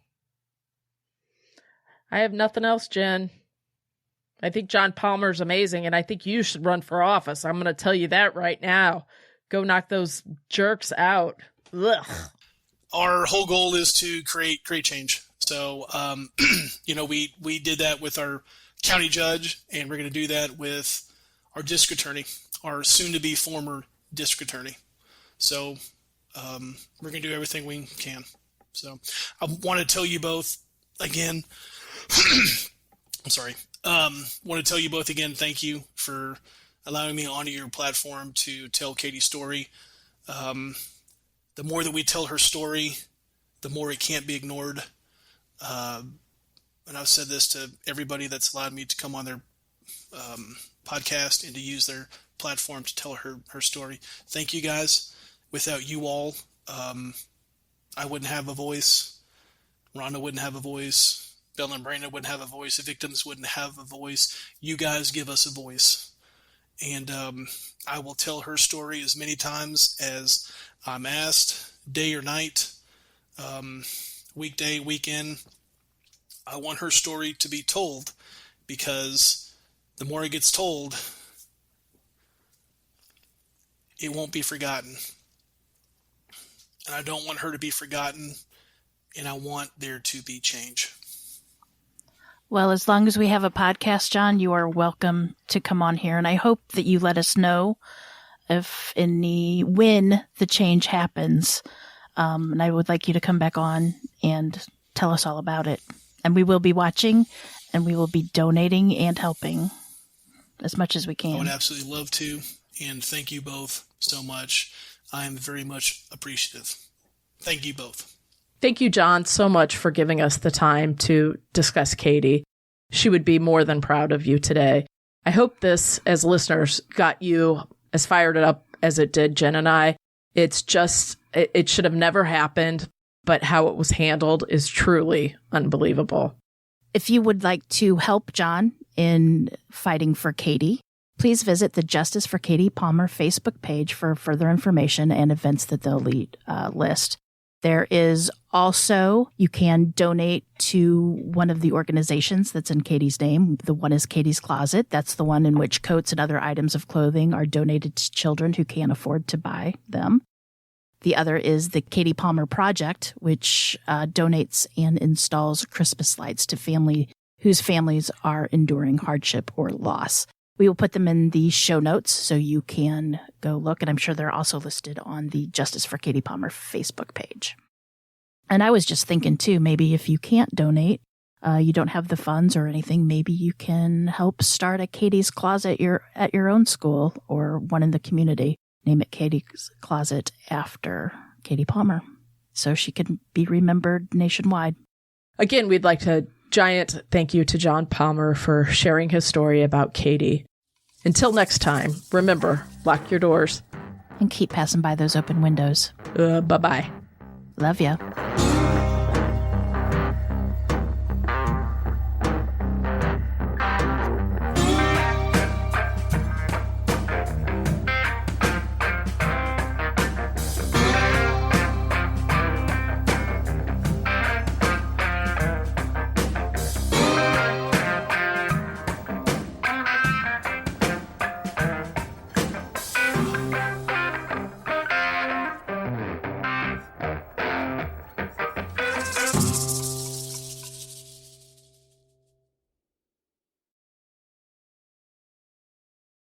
I have nothing else, Jen. I think John Palmer's amazing, and I think you should run for office. I'm going to tell you that right now. Go knock those jerks out. Ugh. Our whole goal is to create change. So, we did that with our county judge, and we're going to do that with our district attorney, our soon-to-be former district attorney. So, we're going to do everything we can. So, I want to tell you both again. I'm sorry. Want to tell you both again, thank you for allowing me onto your platform to tell Katie's story. The more that we tell her story, the more it can't be ignored. And I've said this to everybody that's allowed me to come on their podcast and to use their platform to tell her story. Thank you guys. Without you all, I wouldn't have a voice. Rhonda wouldn't have a voice. Bill and Brandon wouldn't have a voice. The victims wouldn't have a voice. You guys give us a voice. And I will tell her story as many times as I'm asked, day or night, weekday, weekend. I want her story to be told, because the more it gets told, it won't be forgotten. And I don't want her to be forgotten, and I want there to be change. Well, as long as we have a podcast, John, you are welcome to come on here. And I hope that you let us know when the change happens. And I would like you to come back on and tell us all about it. And we will be watching, and we will be donating and helping as much as we can. I would absolutely love to. And thank you both so much. I am very much appreciative. Thank you both. Thank you, John, so much for giving us the time to discuss Katie. She would be more than proud of you today. I hope this, as listeners, got you as fired up as it did Jen and I. It's just, it should have never happened, but how it was handled is truly unbelievable. If you would like to help John in fighting for Katie, please visit the Justice for Katie Palmer Facebook page for further information and events that they'll list. There is also, you can donate to one of the organizations that's in Katie's name. The one is Katie's Closet. That's the one in which coats and other items of clothing are donated to children who can't afford to buy them. The other is the Katie Palmer Project, which donates and installs Christmas lights to whose families are enduring hardship or loss. We will put them in the show notes so you can go look, and I'm sure they're also listed on the Justice for Katie Palmer Facebook page. And I was just thinking, too, maybe if you can't donate, you don't have the funds or anything, maybe you can help start a Katie's Closet at your own school or one in the community. Name it Katie's Closet after Katie Palmer so she can be remembered nationwide. Again, we'd like to giant thank you to John Palmer for sharing his story about Katie. Until next time, remember, lock your doors. And keep passing by those open windows. Bye-bye. Love ya.